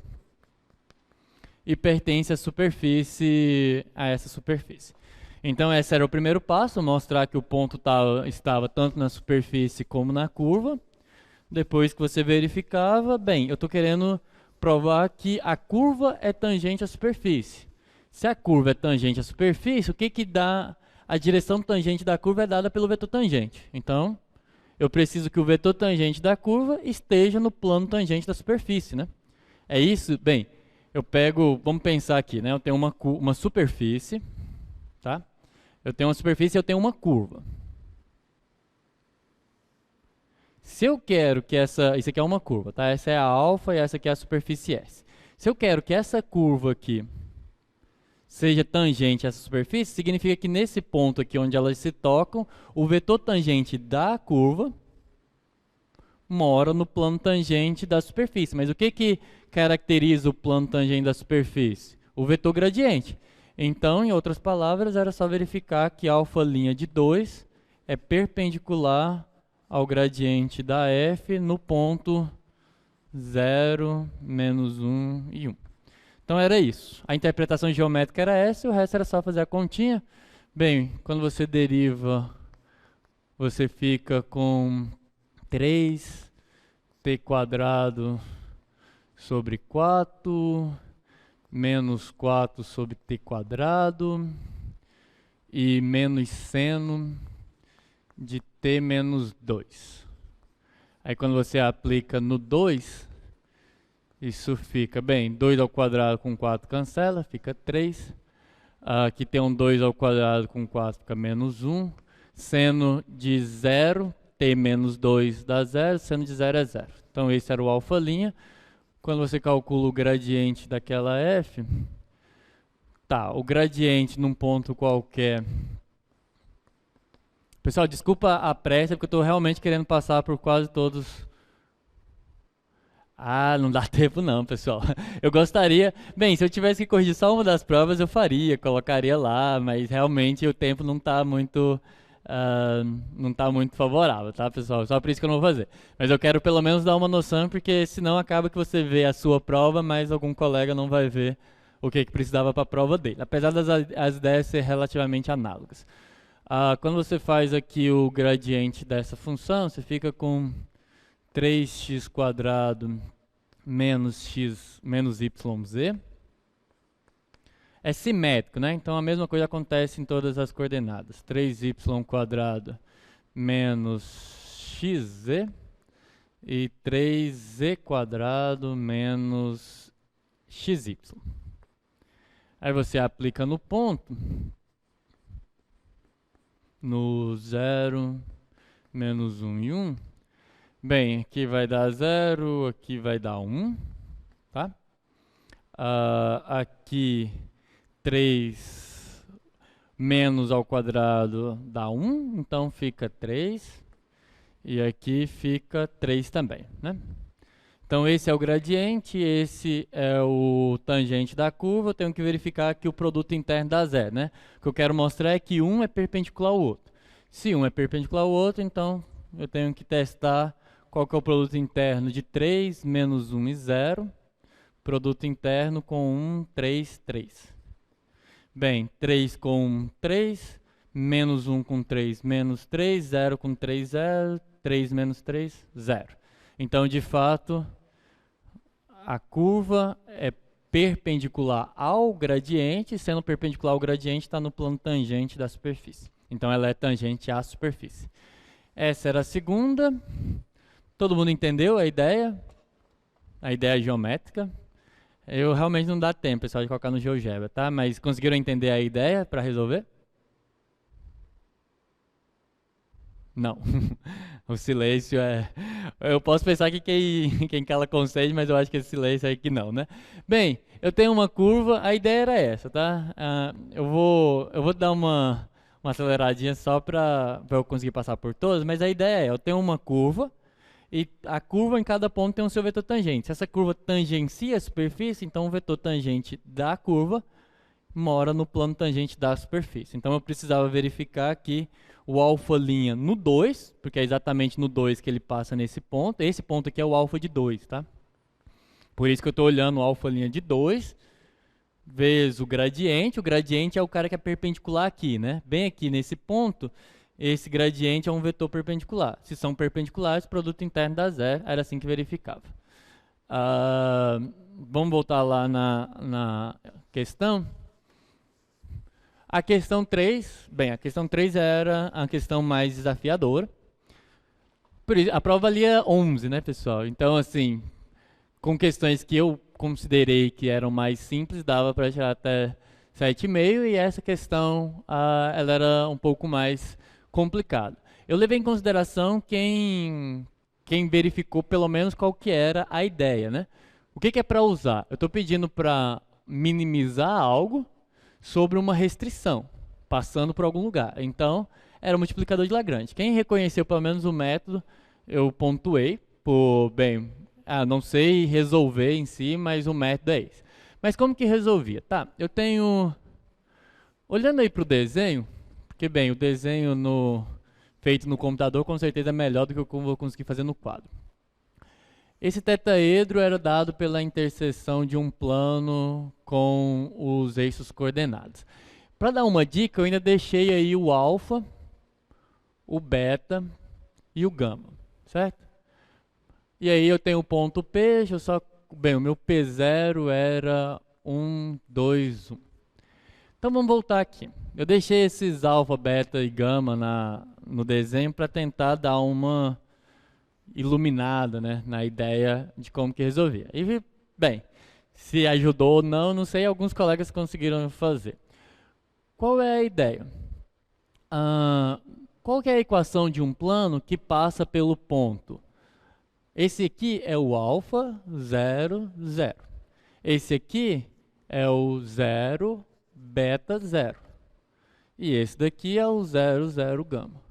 e pertence à superfície, a essa superfície. Então, esse era o primeiro passo, mostrar que o ponto estava tanto na superfície como na curva. Depois que você verificava, bem, eu estou querendo provar que a curva é tangente à superfície. Se a curva é tangente à superfície, o que dá a direção tangente da curva é dada pelo vetor tangente. Então, eu preciso que o vetor tangente da curva esteja no plano tangente da superfície, né? É isso? Bem, eu pego, vamos pensar aqui, né? Eu tenho uma superfície, tá? Eu tenho uma superfície e eu tenho uma curva. Se eu quero que isso aqui é uma curva, tá? Essa é a alfa e essa aqui é a superfície S. Se eu quero que essa curva aqui seja tangente a essa superfície, significa que nesse ponto aqui onde elas se tocam, o vetor tangente da curva mora no plano tangente da superfície. Mas o que caracteriza o plano tangente da superfície? O vetor gradiente. Então, em outras palavras, era só verificar que alfa' de 2 é perpendicular ao gradiente da f no ponto 0, menos 1 e 1. Então era isso. A interpretação geométrica era essa e o resto era só fazer a continha. Bem, quando você deriva, você fica com 3t² sobre 4 menos 4 sobre t² e menos seno de t menos 2. Aí quando você aplica no 2, isso fica, bem, 2 ao quadrado com 4 cancela, fica 3. Aqui tem um 2 ao quadrado com 4, fica menos 1. Seno de 0, t menos 2 dá 0, seno de 0 é 0. Então esse era o alfa'. Quando você calcula o gradiente daquela f, Tá, o gradiente num ponto qualquer. Pessoal, desculpa a pressa, porque eu estou realmente querendo passar por quase todos. Ah, não dá tempo não, pessoal. Eu gostaria... Bem, se eu tivesse que corrigir só uma das provas, eu faria, colocaria lá, mas realmente o tempo não está muito... não está muito favorável, tá, pessoal? Só por isso que eu não vou fazer. Mas eu quero pelo menos dar uma noção, porque senão acaba que você vê a sua prova, mas algum colega não vai ver o que precisava para a prova dele. Apesar das as ideias ser relativamente análogas. Quando você faz aqui o gradiente dessa função, você fica com 3x² menos x menos yz. É simétrico, né? Então a mesma coisa acontece em todas as coordenadas. 3y² menos xz e 3z² menos xy. Aí você aplica no ponto, no 0, menos 1 e 1. Bem, aqui vai dar 0, aqui vai dar 1, tá? Aqui 3 menos ao quadrado dá 1, então fica 3. E aqui fica 3 também, né? Então esse é o gradiente, esse é o tangente da curva. Eu tenho que verificar que o produto interno dá 0, né? O que eu quero mostrar é que um é perpendicular ao outro. Se um é perpendicular ao outro, então eu tenho que testar qual que é o produto interno de 3 menos 1 e 0. Produto interno com 1, 3, 3. Bem, 3 com 1, 3. Menos 1 com 3, menos 3. 0 com 3, 0. 3 menos 3, 0. Então, de fato, a curva é perpendicular ao gradiente. Sendo perpendicular ao gradiente, está no plano tangente da superfície. Então, ela é tangente à superfície. Essa era a segunda. Todo mundo entendeu a ideia? A ideia geométrica? Eu realmente não dá tempo, pessoal, de colocar no GeoGebra, tá? Mas conseguiram entender a ideia para resolver? Não. O silêncio é... Eu posso pensar que quem cala concede, mas eu acho que esse silêncio aí que não, né? Bem, eu tenho uma curva, a ideia era essa, tá? Eu vou dar uma aceleradinha só para eu conseguir passar por todas, mas a ideia é, eu tenho uma curva, e a curva em cada ponto tem o seu vetor tangente. Se essa curva tangencia a superfície, então o vetor tangente da curva mora no plano tangente da superfície. Então eu precisava verificar que o alfa linha no 2, porque é exatamente no 2 que ele passa nesse ponto. Esse ponto aqui é o alfa de 2, tá? Por isso que eu estou olhando o alfa linha de 2, vezes o gradiente. O gradiente é o cara que é perpendicular aqui, né? Bem aqui nesse ponto, esse gradiente é um vetor perpendicular. Se são perpendiculares, o produto interno dá 0. Era assim que verificava. Vamos voltar lá na questão. A questão 3, bem, a questão 3 era a questão mais desafiadora. A prova valia 11, né, pessoal? Então, assim, com questões que eu considerei que eram mais simples, dava para tirar até 7,5, e essa questão, ela era um pouco mais complicada. Eu levei em consideração quem verificou pelo menos qual que era a ideia, né? O que é para usar? Eu estou pedindo para minimizar algo sobre uma restrição, passando por algum lugar. Então, era o multiplicador de Lagrange. Quem reconheceu pelo menos o método, eu pontuei por, bem, não sei resolver em si, mas o método é esse. Mas como que resolvia? Tá, eu tenho... Olhando aí para o desenho, porque, bem, o desenho feito no computador com certeza é melhor do que eu vou conseguir fazer no quadro. Esse tetaedro era dado pela interseção de um plano com os eixos coordenados. Para dar uma dica, eu ainda deixei aí o alfa, o beta e o gama, certo? E aí eu tenho o ponto P, bem, o meu P0 era 1, 2, 1. Então vamos voltar aqui. Eu deixei esses alfa, beta e gama no desenho para tentar dar uma iluminada, né, na ideia de como que resolvia. E, bem, se ajudou ou não, não sei, alguns colegas conseguiram fazer. Qual é a ideia? Qual que é a equação de um plano que passa pelo ponto? Esse aqui é o alfa, 0, 0. Esse aqui é o 0, beta 0. E esse daqui é o 0, 0 gama.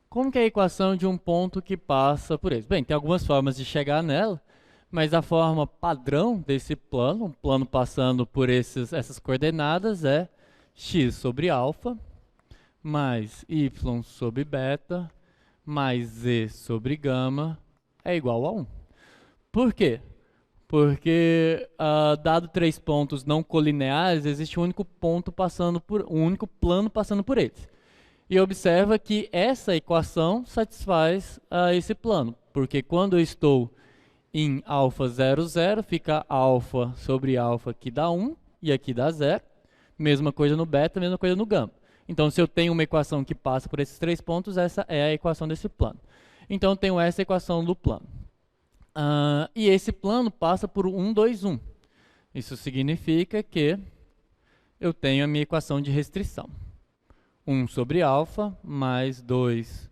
Como que é a equação de um ponto que passa por ele? Bem, tem algumas formas de chegar nela, mas a forma padrão desse plano, um plano passando por essas coordenadas, é x sobre alfa mais y sobre beta mais z sobre gama é igual a 1. Por quê? Porque, dado 3 pontos não colineares, existe um único ponto passando por um único plano passando por eles. E observa que essa equação satisfaz esse plano, porque quando eu estou em alfa 0, 0, fica alfa sobre alfa que dá 1 e aqui dá 0. Mesma coisa no beta, mesma coisa no gama. Então, se eu tenho uma equação que passa por esses 3 pontos, essa é a equação desse plano. Então, eu tenho essa equação do plano. E esse plano passa por 1, 2, 1. Isso significa que eu tenho a minha equação de restrição. 1 sobre alfa mais 2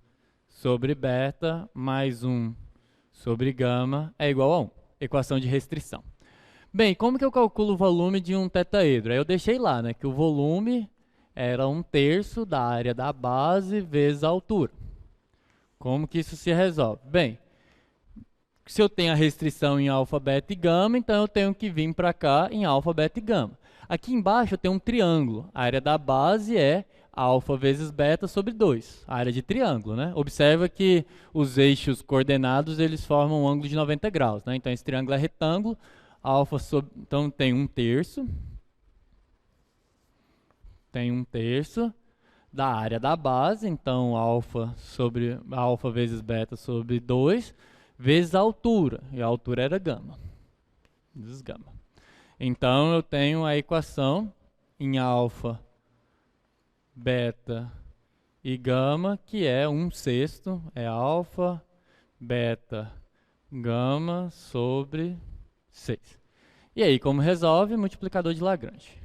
sobre beta mais 1 sobre gama é igual a 1. Equação de restrição. Bem, como que eu calculo o volume de um tetaedro? Aí eu deixei lá, né, que o volume era 1/3 da área da base vezes a altura. Como que isso se resolve? Bem, se eu tenho a restrição em alfa, beta e gama, então eu tenho que vir para cá em alfa, beta e gama. Aqui embaixo eu tenho um triângulo. A área da base é alfa vezes beta sobre 2, a área de triângulo, né? Observa que os eixos coordenados, eles formam um ângulo de 90 graus, né? Então esse triângulo é retângulo, alfa sobre, então tem 1/3, da área da base, então alfa vezes beta sobre 2, vezes a altura, e a altura era gama, vezes gama. Então eu tenho a equação em alfa, beta e gama, que é 1/6, é alfa, beta, gama sobre 6. E aí, como resolve? Multiplicador de Lagrange.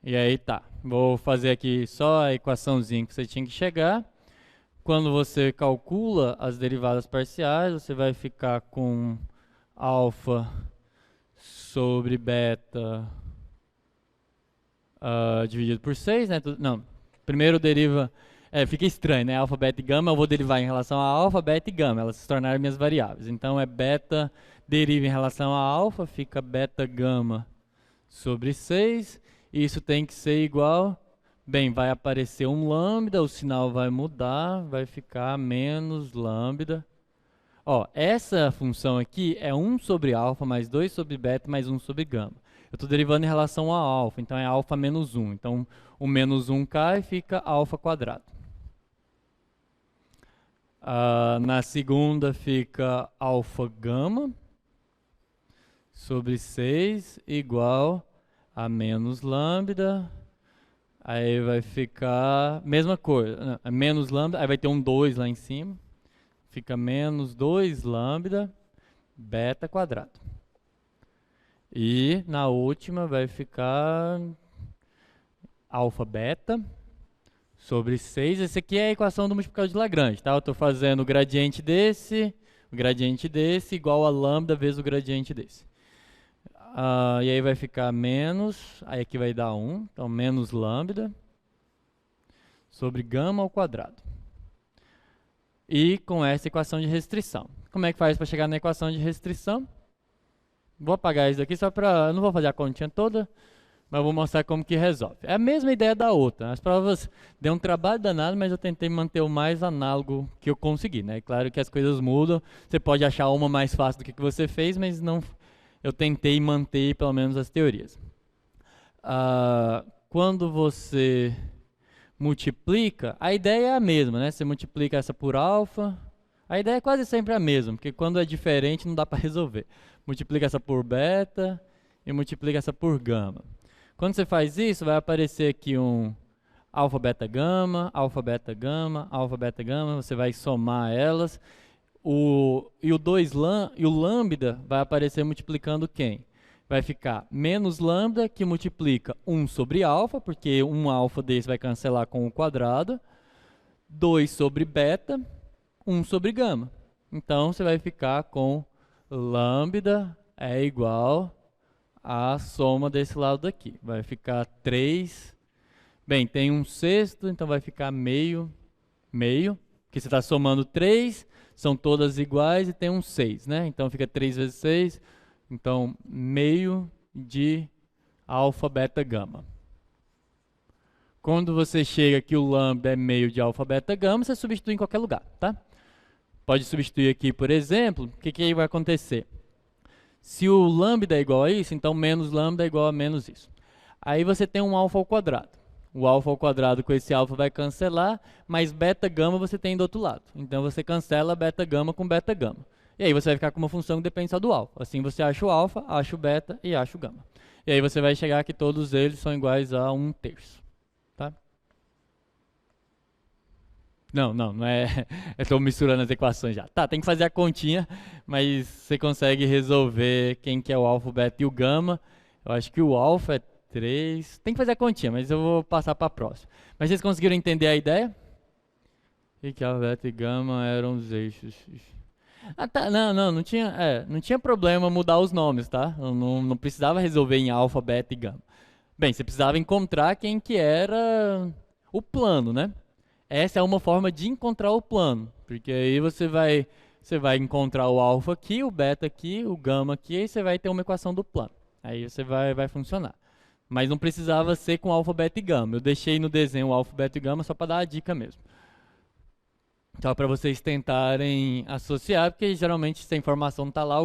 E aí tá, vou fazer aqui só a equaçãozinha que você tinha que chegar. Quando você calcula as derivadas parciais, você vai ficar com alfa sobre beta dividido por 6, né? Não, primeiro deriva, fica estranho, né? Alfa, beta e gama, eu vou derivar em relação a alfa, beta e gama, elas se tornaram minhas variáveis. Então é beta deriva em relação a alfa, fica beta gama sobre 6, e isso tem que ser igual, bem, vai aparecer um lambda, o sinal vai mudar, vai ficar menos lambda. Ó, essa função aqui é 1 sobre alfa mais 2 sobre beta mais 1 sobre gama. Eu estou derivando em relação a alfa, então é alfa menos 1. Então o menos 1 cai e fica alfa quadrado. Na segunda fica alfa gama sobre 6 igual a menos lambda. Aí vai ficar mesma coisa, não, menos lambda, aí vai ter um 2 lá em cima. Fica menos 2 lambda beta quadrado. E na última vai ficar alfa beta sobre 6. Essa aqui é a equação do multiplicador de Lagrange, tá? Eu estou fazendo o gradiente desse igual a lambda vezes o gradiente desse. E aí vai ficar menos, aí aqui vai dar 1, então menos lambda sobre gama ao quadrado. E com essa equação de restrição. Como é que faz para chegar na equação de restrição? Vou apagar isso aqui só para... não vou fazer a continha toda, mas vou mostrar como que resolve. É a mesma ideia da outra. As provas deu um trabalho danado, mas eu tentei manter o mais análogo que eu consegui, né? Claro que as coisas mudam, você pode achar uma mais fácil do que você fez, mas não... eu tentei manter pelo menos as teorias. Quando você multiplica, a ideia é a mesma, né? Você multiplica essa por alfa, a ideia é quase sempre a mesma, porque quando é diferente não dá para resolver. Multiplica essa por beta e multiplica essa por gama. Quando você faz isso, vai aparecer aqui um alfa, beta, gama, alfa, beta, gama, alfa, beta, gama, você vai somar elas. O lambda vai aparecer multiplicando quem? Vai ficar menos lambda, que multiplica 1 sobre alfa, porque um alfa desse vai cancelar com o quadrado, 2 sobre beta, 1 sobre gama. Então, você vai ficar com lambda é igual a soma desse lado daqui. Vai ficar 3. Bem, tem 1/6, então vai ficar meio, que você está somando 3, são todas iguais e tem 1/6, né? Então fica 3 vezes 6, então meio de alfa, beta, gama. Quando você chega que o lambda é meio de alfa, beta, gama, você substitui em qualquer lugar, tá? Pode substituir aqui, por exemplo, o que aí vai acontecer? Se o lambda é igual a isso, então menos lambda é igual a menos isso. Aí você tem um alfa ao quadrado. O alfa ao quadrado com esse alfa vai cancelar, mas beta, gama você tem do outro lado. Então você cancela beta, gama com beta, gama. E aí você vai ficar com uma função que depende só do alfa. Assim você acha o alfa, acha o beta e acha o gama. E aí você vai chegar que todos eles são iguais a 1/3. Tá? Não é. Eu estou misturando as equações já. Tá, tem que fazer a continha, mas você consegue resolver quem que é o alfa, o beta e o gama. Eu acho que o alfa é 3. Tem que fazer a continha, mas eu vou passar para a próxima. Mas vocês conseguiram entender a ideia? E que alfa, beta e gama eram os eixos. Ah, tá. Não tinha problema mudar os nomes, tá? Não precisava resolver em alfa, beta e gama. Bem, você precisava encontrar quem que era o plano, né? Essa é uma forma de encontrar o plano, porque aí você vai encontrar o alfa aqui, o beta aqui, o gama aqui, e você vai ter uma equação do plano. Aí você vai funcionar. Mas não precisava ser com alfa, beta e gama. Eu deixei no desenho o alfa, beta e gama só para dar a dica mesmo. Só para vocês tentarem associar, porque geralmente se a informação não está lá,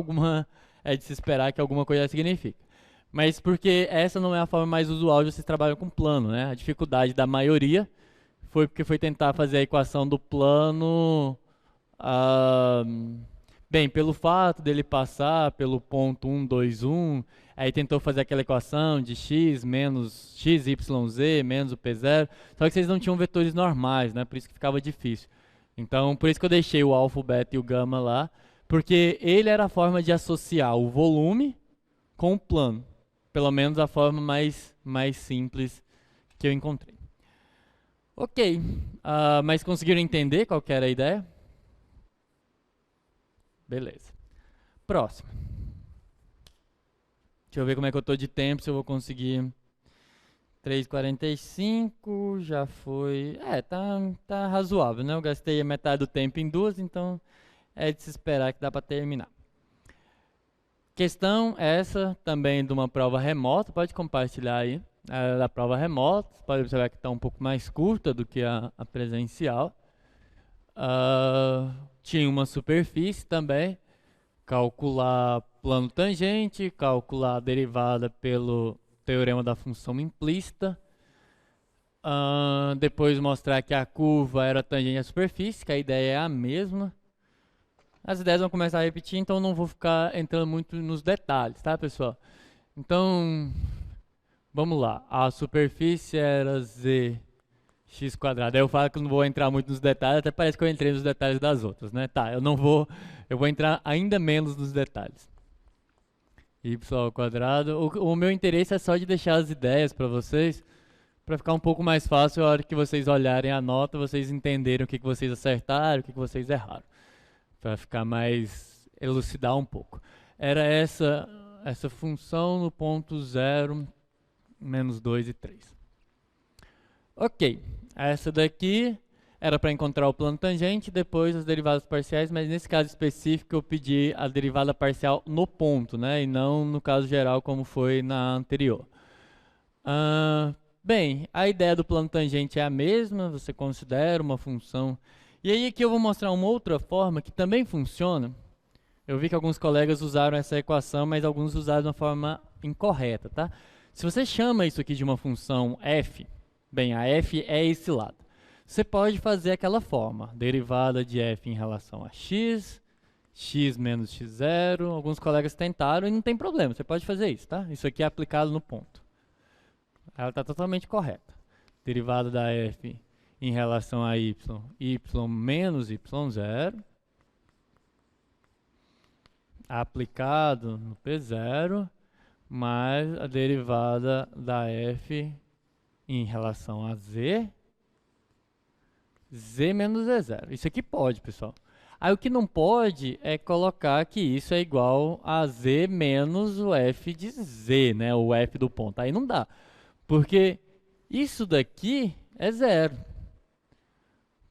é de se esperar que alguma coisa significa. Mas porque essa não é a forma mais usual de vocês trabalham com plano, né? A dificuldade da maioria foi porque foi tentar fazer a equação do plano, bem, pelo fato dele passar pelo ponto 1, 2, 1, aí tentou fazer aquela equação de x menos x, y, z, menos o p0, só que vocês não tinham vetores normais, né? Por isso que ficava difícil. Então, por isso que eu deixei o alfa, o beta e o gama lá, porque ele era a forma de associar o volume com o plano. Pelo menos a forma mais simples que eu encontrei. Ok, mas conseguiram entender qual que era a ideia? Beleza. Próximo. Deixa eu ver como é que eu estou de tempo, se eu vou conseguir. 3h45, já foi... tá razoável, né? Eu gastei a metade do tempo em duas, então é de se esperar que dá para terminar. Questão essa também de uma prova remota, pode compartilhar aí. Da prova remota, você pode observar que está um pouco mais curta do que a presencial. Tinha uma superfície também, calcular plano tangente, calcular a derivada pelo teorema da função implícita. Depois mostrar que a curva era tangente à superfície, que a ideia é a mesma. As ideias vão começar a repetir, então não vou ficar entrando muito nos detalhes, tá, pessoal? Então, vamos lá. A superfície era z x quadrado. Aí eu falo que eu não vou entrar muito nos detalhes, até parece que eu entrei nos detalhes das outras, né? Tá, eu vou entrar ainda menos nos detalhes. Y ao quadrado. O meu interesse é só de deixar as ideias para vocês, para ficar um pouco mais fácil a hora que vocês olharem a nota, vocês entenderem o que vocês acertaram, o que vocês erraram. Para ficar mais, elucidar um pouco. Era essa função no ponto 0, menos 2 e 3. Ok, essa daqui era para encontrar o plano tangente, depois as derivadas parciais, mas nesse caso específico eu pedi a derivada parcial no ponto, né, e não no caso geral como foi na anterior. Bem, a ideia do plano tangente é a mesma, você considera uma função. E aí aqui eu vou mostrar uma outra forma que também funciona. Eu vi que alguns colegas usaram essa equação, mas alguns usaram de uma forma incorreta, tá? Se você chama isso aqui de uma função f, bem, a f é esse lado. Você pode fazer aquela forma, derivada de f em relação a x, x menos x0. Alguns colegas tentaram e não tem problema, você pode fazer isso, tá? Isso aqui é aplicado no ponto. Ela está totalmente correta. Derivada da f em relação a y menos y0, aplicado no p0, mais a derivada da f em relação a z menos z0. Isso aqui pode, pessoal. Aí o que não pode é colocar que isso é igual a z menos o f de z, né? O f do ponto. Aí não dá, porque isso daqui é zero.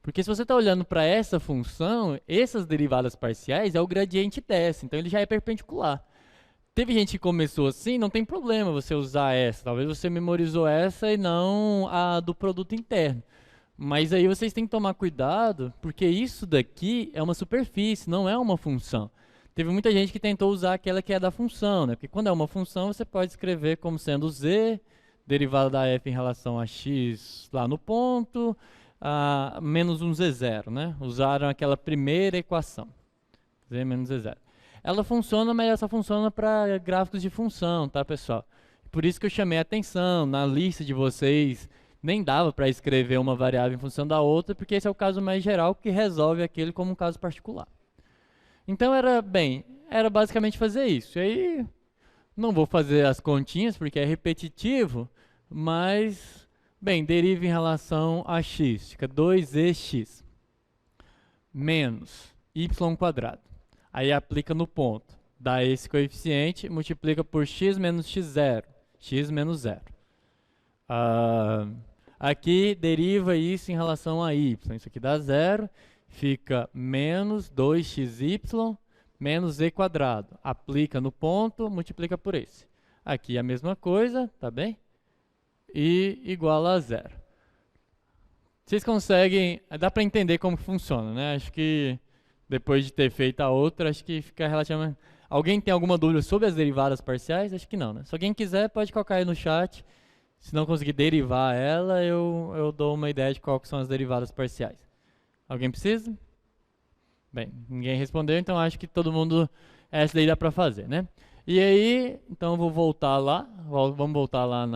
Porque se você está olhando para essa função, essas derivadas parciais é o gradiente dessa, então ele já é perpendicular. Teve gente que começou assim, não tem problema você usar essa. Talvez você memorizou essa e não a do produto interno. Mas aí vocês têm que tomar cuidado, porque isso daqui é uma superfície, não é uma função. Teve muita gente que tentou usar aquela que é da função, né? Porque quando é uma função, você pode escrever como sendo z, derivada da f em relação a x lá no ponto, menos um z0, né? Usaram aquela primeira equação, z menos z0. Ela funciona, mas essa funciona para gráficos de função, tá, pessoal? Por isso que eu chamei a atenção, na lista de vocês, nem dava para escrever uma variável em função da outra, porque esse é o caso mais geral que resolve aquele como um caso particular. Então era basicamente fazer isso. E aí, não vou fazer as continhas, porque é repetitivo, mas, bem, deriva em relação a x, fica 2ex menos y². Aí aplica no ponto, dá esse coeficiente, multiplica por x menos x0, x menos 0. Aqui deriva isso em relação a y, isso aqui dá 0, fica menos 2xy menos z². Aplica no ponto, multiplica por esse. Aqui a mesma coisa, tá bem? E igual a 0. Vocês conseguem, dá para entender como funciona, né? Acho que depois de ter feito a outra, acho que fica relativamente... Alguém tem alguma dúvida sobre as derivadas parciais? Acho que não, né? Se alguém quiser, pode colocar aí no chat. Se não conseguir derivar ela, eu dou uma ideia de qual que são as derivadas parciais. Alguém precisa? Bem, ninguém respondeu, então acho que todo mundo... Essa daí dá para fazer, né? E aí, então eu vou voltar lá. Vamos voltar lá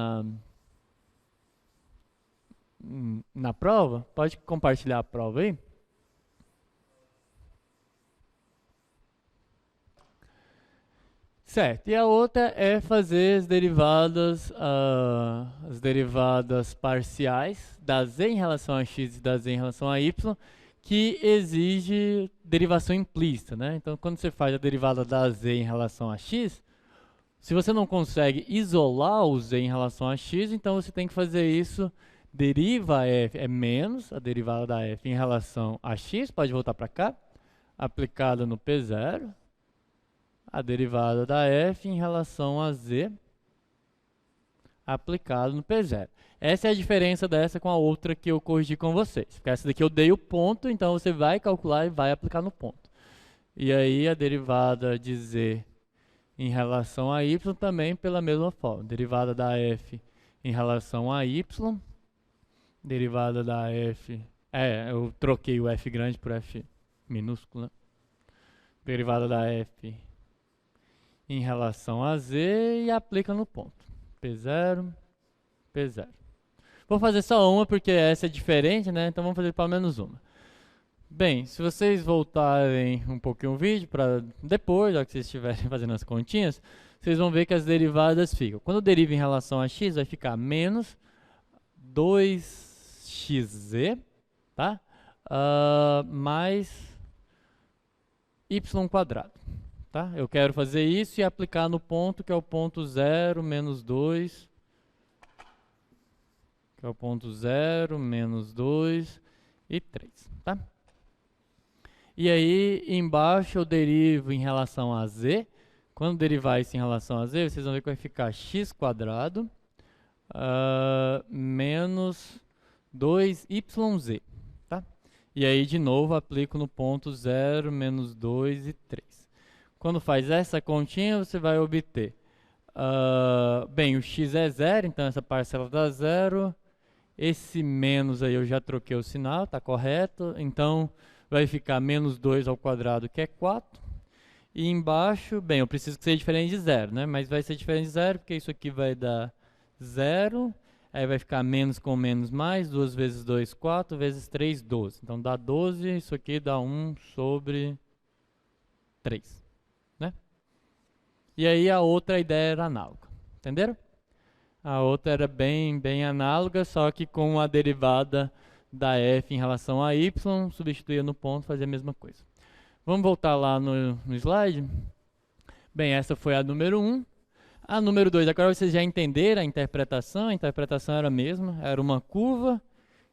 na prova. Pode compartilhar a prova aí. Certo, e a outra é fazer as derivadas parciais da z em relação a x e da z em relação a y, que exige derivação implícita, né? Então, quando você faz a derivada da z em relação a x, se você não consegue isolar o z em relação a x, então você tem que fazer isso, deriva f, é menos a derivada da f em relação a x, pode voltar para cá, aplicada no P0, a derivada da f em relação a z aplicado no P0. Essa é a diferença dessa com a outra que eu corrigi com vocês. Porque essa daqui eu dei o ponto, então você vai calcular e vai aplicar no ponto. E aí a derivada de z em relação a y também pela mesma forma. Derivada da f em relação a y, derivada da f... eu troquei o f grande por f minúsculo, né? Derivada da f em relação a z e aplica no ponto. P0, P0. Vou fazer só uma porque essa é diferente, né? Então vamos fazer pelo menos uma. Bem, se vocês voltarem um pouquinho o vídeo para depois, já que vocês estiverem fazendo as continhas, vocês vão ver que as derivadas ficam. Quando deriva em relação a x, vai ficar menos 2xz, tá? Mais y². Tá? Eu quero fazer isso e aplicar no ponto, que é o ponto 0, menos 2. Que é o ponto 0, menos 2 e 3. Tá? E aí, embaixo eu derivo em relação a z. Quando derivar isso em relação a z, vocês vão ver que vai ficar x² menos 2yz. Tá? E aí, de novo, aplico no ponto 0, menos 2 e 3. Quando faz essa continha, você vai obter, bem, o x é 0, então essa parcela dá 0. Esse menos aí eu já troquei o sinal, está correto. Então, vai ficar menos 2², que é 4. E embaixo, bem, eu preciso que seja diferente de 0, né? Mas vai ser diferente de 0, porque isso aqui vai dar 0. Aí vai ficar menos com menos mais, 2 vezes 2, 4, vezes 3, 12. Então, dá 12, isso aqui dá 1 sobre 3. E aí a outra ideia era análoga, entenderam? A outra era bem análoga, só que com a derivada da f em relação a y, substituía no ponto, fazia a mesma coisa. Vamos voltar lá no slide? Bem, essa foi a número 1. A número 2, agora vocês já entenderam a interpretação era a mesma, era uma curva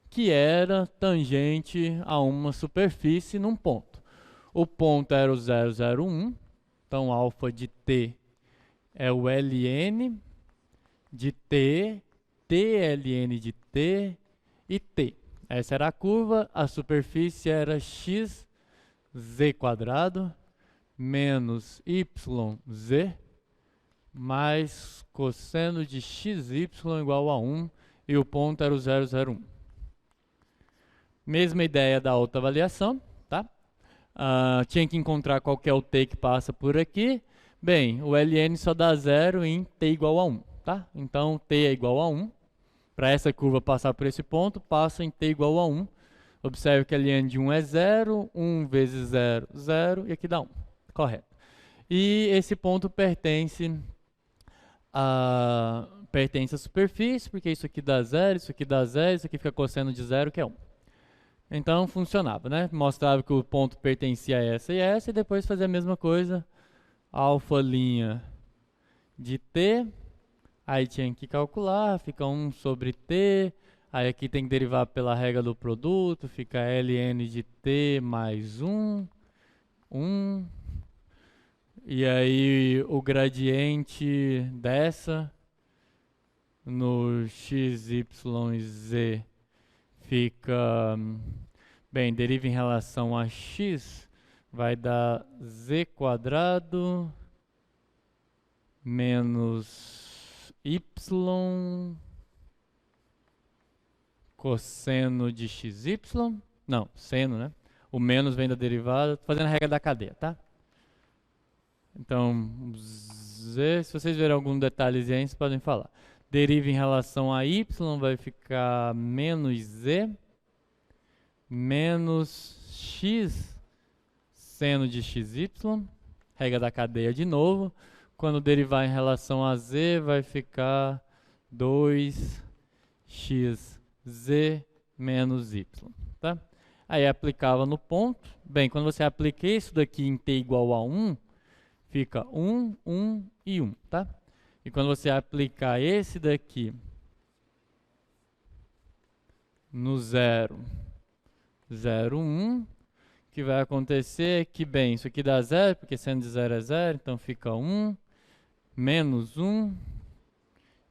que era tangente a uma superfície num ponto. O ponto era o 0,01, então alfa de t é o ln de t, tln de t e t. Essa era a curva, a superfície era xz² menos yz mais cosseno de xy igual a 1 e o ponto era o 0,01. Mesma ideia da outra avaliação, tá? Tinha que encontrar qual que é o t que passa por aqui. Bem, o ln só dá 0 em t igual a 1, tá? Então t é igual a 1. Para essa curva passar por esse ponto, passa em t igual a 1. Observe que a ln de 1 é 0, 1 vezes 0, 0, e aqui dá 1. Correto. E esse ponto pertence à superfície, porque isso aqui dá 0, isso aqui dá 0, isso aqui fica cosseno de 0, que é 1. Então funcionava, né? Mostrava que o ponto pertencia a essa e essa, e depois fazia a mesma coisa. Alfa' de t, aí tinha que calcular, fica 1 sobre t, aí aqui tem que derivar pela regra do produto, fica ln de t mais 1, e aí o gradiente dessa no x, y e z fica, bem, deriva em relação a x, vai dar z² menos y cosseno de xy, não, seno, né? O menos vem da derivada, tô fazendo a regra da cadeia, tá? Então, z, se vocês verem algum detalhezinho, vocês podem falar. Deriva em relação a y, vai ficar menos z, menos x, seno de xy, regra da cadeia de novo. Quando derivar em relação a z, vai ficar 2xz menos y, tá? Aí aplicava no ponto. Bem, quando você aplica isso daqui em t igual a 1, fica 1, 1 e 1, tá? E quando você aplicar esse daqui no 0, 0, 1, o que vai acontecer é que, bem, isso aqui dá 0, porque seno de 0 é 0, então fica 1, menos 1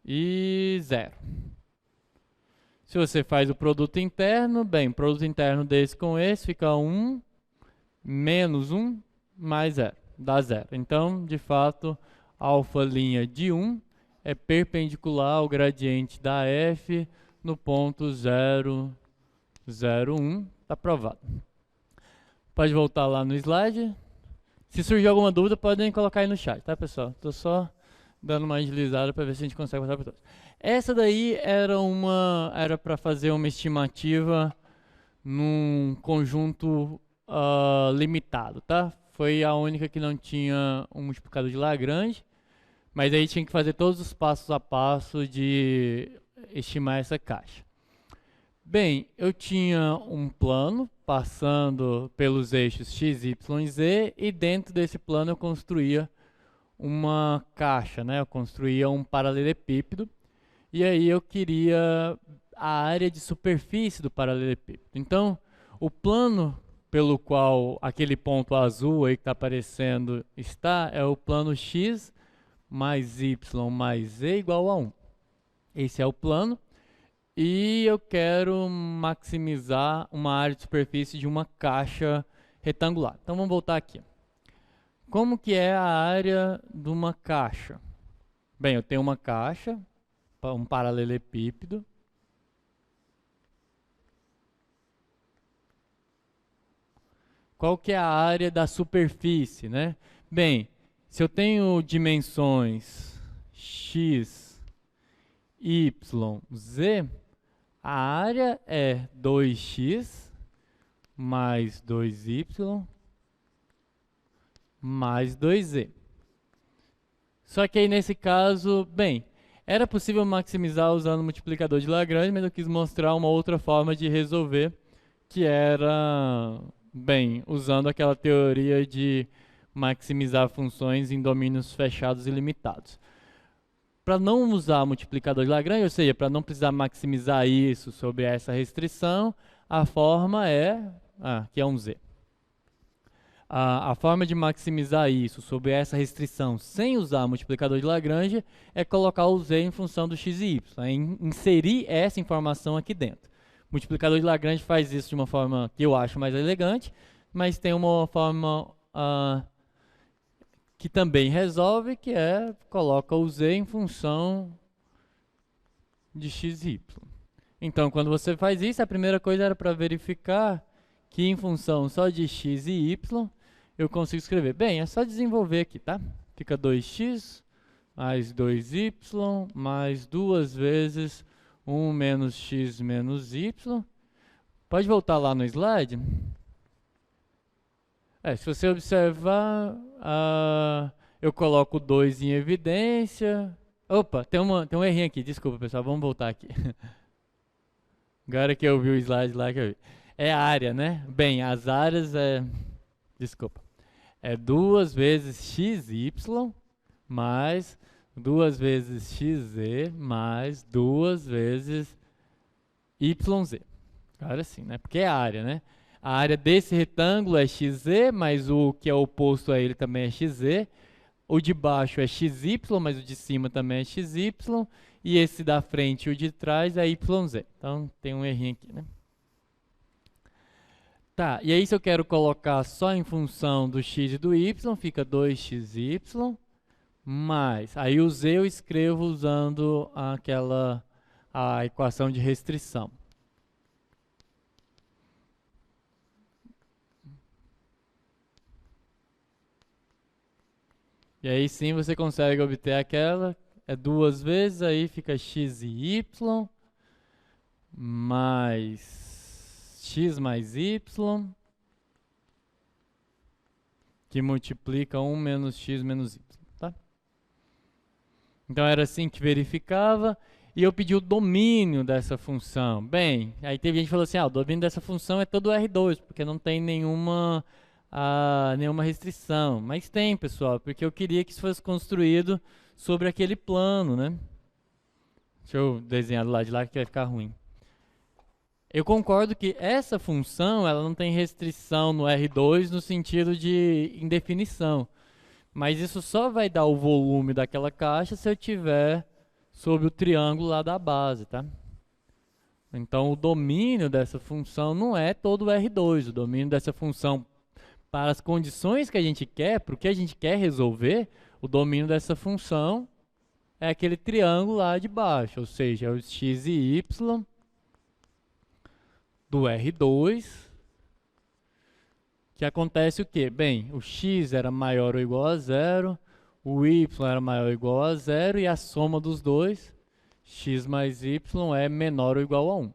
e 0. Se você faz o produto interno, bem, produto interno desse com esse fica 1, menos 1, mais 0, dá 0. Então, de fato, alfa' de 1 é perpendicular ao gradiente da f no ponto 0, 0, 1. Está provado. Pode voltar lá no slide. Se surgir alguma dúvida, podem colocar aí no chat, tá, pessoal? Estou só dando uma agilizada para ver se a gente consegue passar por todos. Essa daí era para fazer uma estimativa num conjunto limitado, tá? Foi a única que não tinha um multiplicador de Lagrange, mas aí tinha que fazer todos os passos a passo de estimar essa caixa. Bem, eu tinha um plano passando pelos eixos x, y e z, e dentro desse plano eu construía uma caixa, né? Eu construía um paralelepípedo, e aí eu queria a área de superfície do paralelepípedo. Então, o plano pelo qual aquele ponto azul aí que está aparecendo está, é o plano x mais y mais z igual a 1. Esse é o plano. E eu quero maximizar uma área de superfície de uma caixa retangular. Então vamos voltar aqui. Como que é a área de uma caixa? Bem, eu tenho uma caixa, um paralelepípedo. Qual que é a área da superfície, né? Bem, se eu tenho dimensões x, y, z, a área é 2x mais 2y mais 2z. Só que aí nesse caso, bem, era possível maximizar usando o multiplicador de Lagrange, mas eu quis mostrar uma outra forma de resolver, que era Bem, usando aquela teoria de maximizar funções em domínios fechados e limitados. Para não usar multiplicador de Lagrange, ou seja, para não precisar maximizar isso sobre essa restrição, a forma é, que é um z. A forma de maximizar isso sobre essa restrição sem usar multiplicador de Lagrange é colocar o z em função do x e y, é inserir essa informação aqui dentro. O multiplicador de Lagrange faz isso de uma forma que eu acho mais elegante, mas tem uma forma que também resolve, que é coloca o z em função de x e y. Então, quando você faz isso, a primeira coisa era para verificar que em função só de x e y, eu consigo escrever. Bem, é só desenvolver aqui, tá? Fica 2x mais 2y mais 2 vezes 1 menos x menos y. Pode voltar lá no slide? Se você observar, eu coloco 2 em evidência. Opa, tem um errinho aqui, desculpa pessoal, vamos voltar aqui. Agora que eu vi o slide lá que eu vi. É a área, né? Bem, as áreas desculpa. É 2 vezes xy mais 2 vezes xz mais 2 vezes yz. Agora sim, né? Porque é a área, né? A área desse retângulo é xz, mas o que é oposto a ele também é xz. O de baixo é xy, mas o de cima também é xy. E esse da frente e o de trás é yz. Então tem um errinho aqui, né? Tá, e aí se eu quero colocar só em função do x e do y, fica 2xy mais. Aí o z eu escrevo usando a equação de restrição. E aí sim você consegue obter aquela, é 2 vezes, aí fica x e y mais x mais y, que multiplica 1 menos x menos y, tá? Então era assim que verificava, e eu pedi o domínio dessa função. Bem, aí teve gente que falou assim, o domínio dessa função é todo R2, porque não tem nenhuma restrição. Mas tem, pessoal, porque eu queria que isso fosse construído sobre aquele plano, né? Deixa eu desenhar do lado de lá que vai ficar ruim. Eu concordo que essa função ela não tem restrição no R2 no sentido de indefinição. Mas isso só vai dar o volume daquela caixa se eu tiver sobre o triângulo lá da base, tá? Então o domínio dessa função não é todo o R2. O domínio dessa função para as condições que a gente quer, para o que a gente quer resolver, o domínio dessa função é aquele triângulo lá de baixo, ou seja, é o x e y do R2, que acontece o quê? Bem, o x era maior ou igual a 0, o y era maior ou igual a 0, e a soma dos dois, x mais y, é menor ou igual a 1.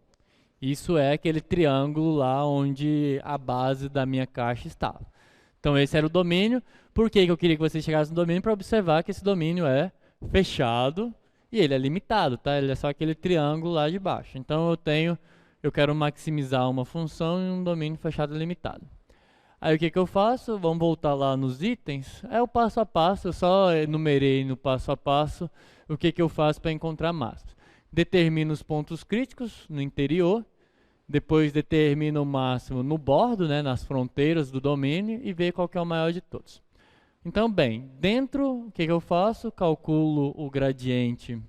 Isso é aquele triângulo lá onde a base da minha caixa estava. Então esse era o domínio. Por que eu queria que você chegasse no domínio? Para observar que esse domínio é fechado e ele é limitado, tá? Ele é só aquele triângulo lá de baixo. Então eu quero maximizar uma função em um domínio fechado e limitado. Aí o que eu faço? Vamos voltar lá nos itens. É o passo a passo, eu só enumerei no passo a passo o que eu faço para encontrar máximos. Determino os pontos críticos no interior, depois determino o máximo no bordo, né, nas fronteiras do domínio, e vejo qual que é o maior de todos. Então, bem, dentro, o que eu faço? Calculo o gradiente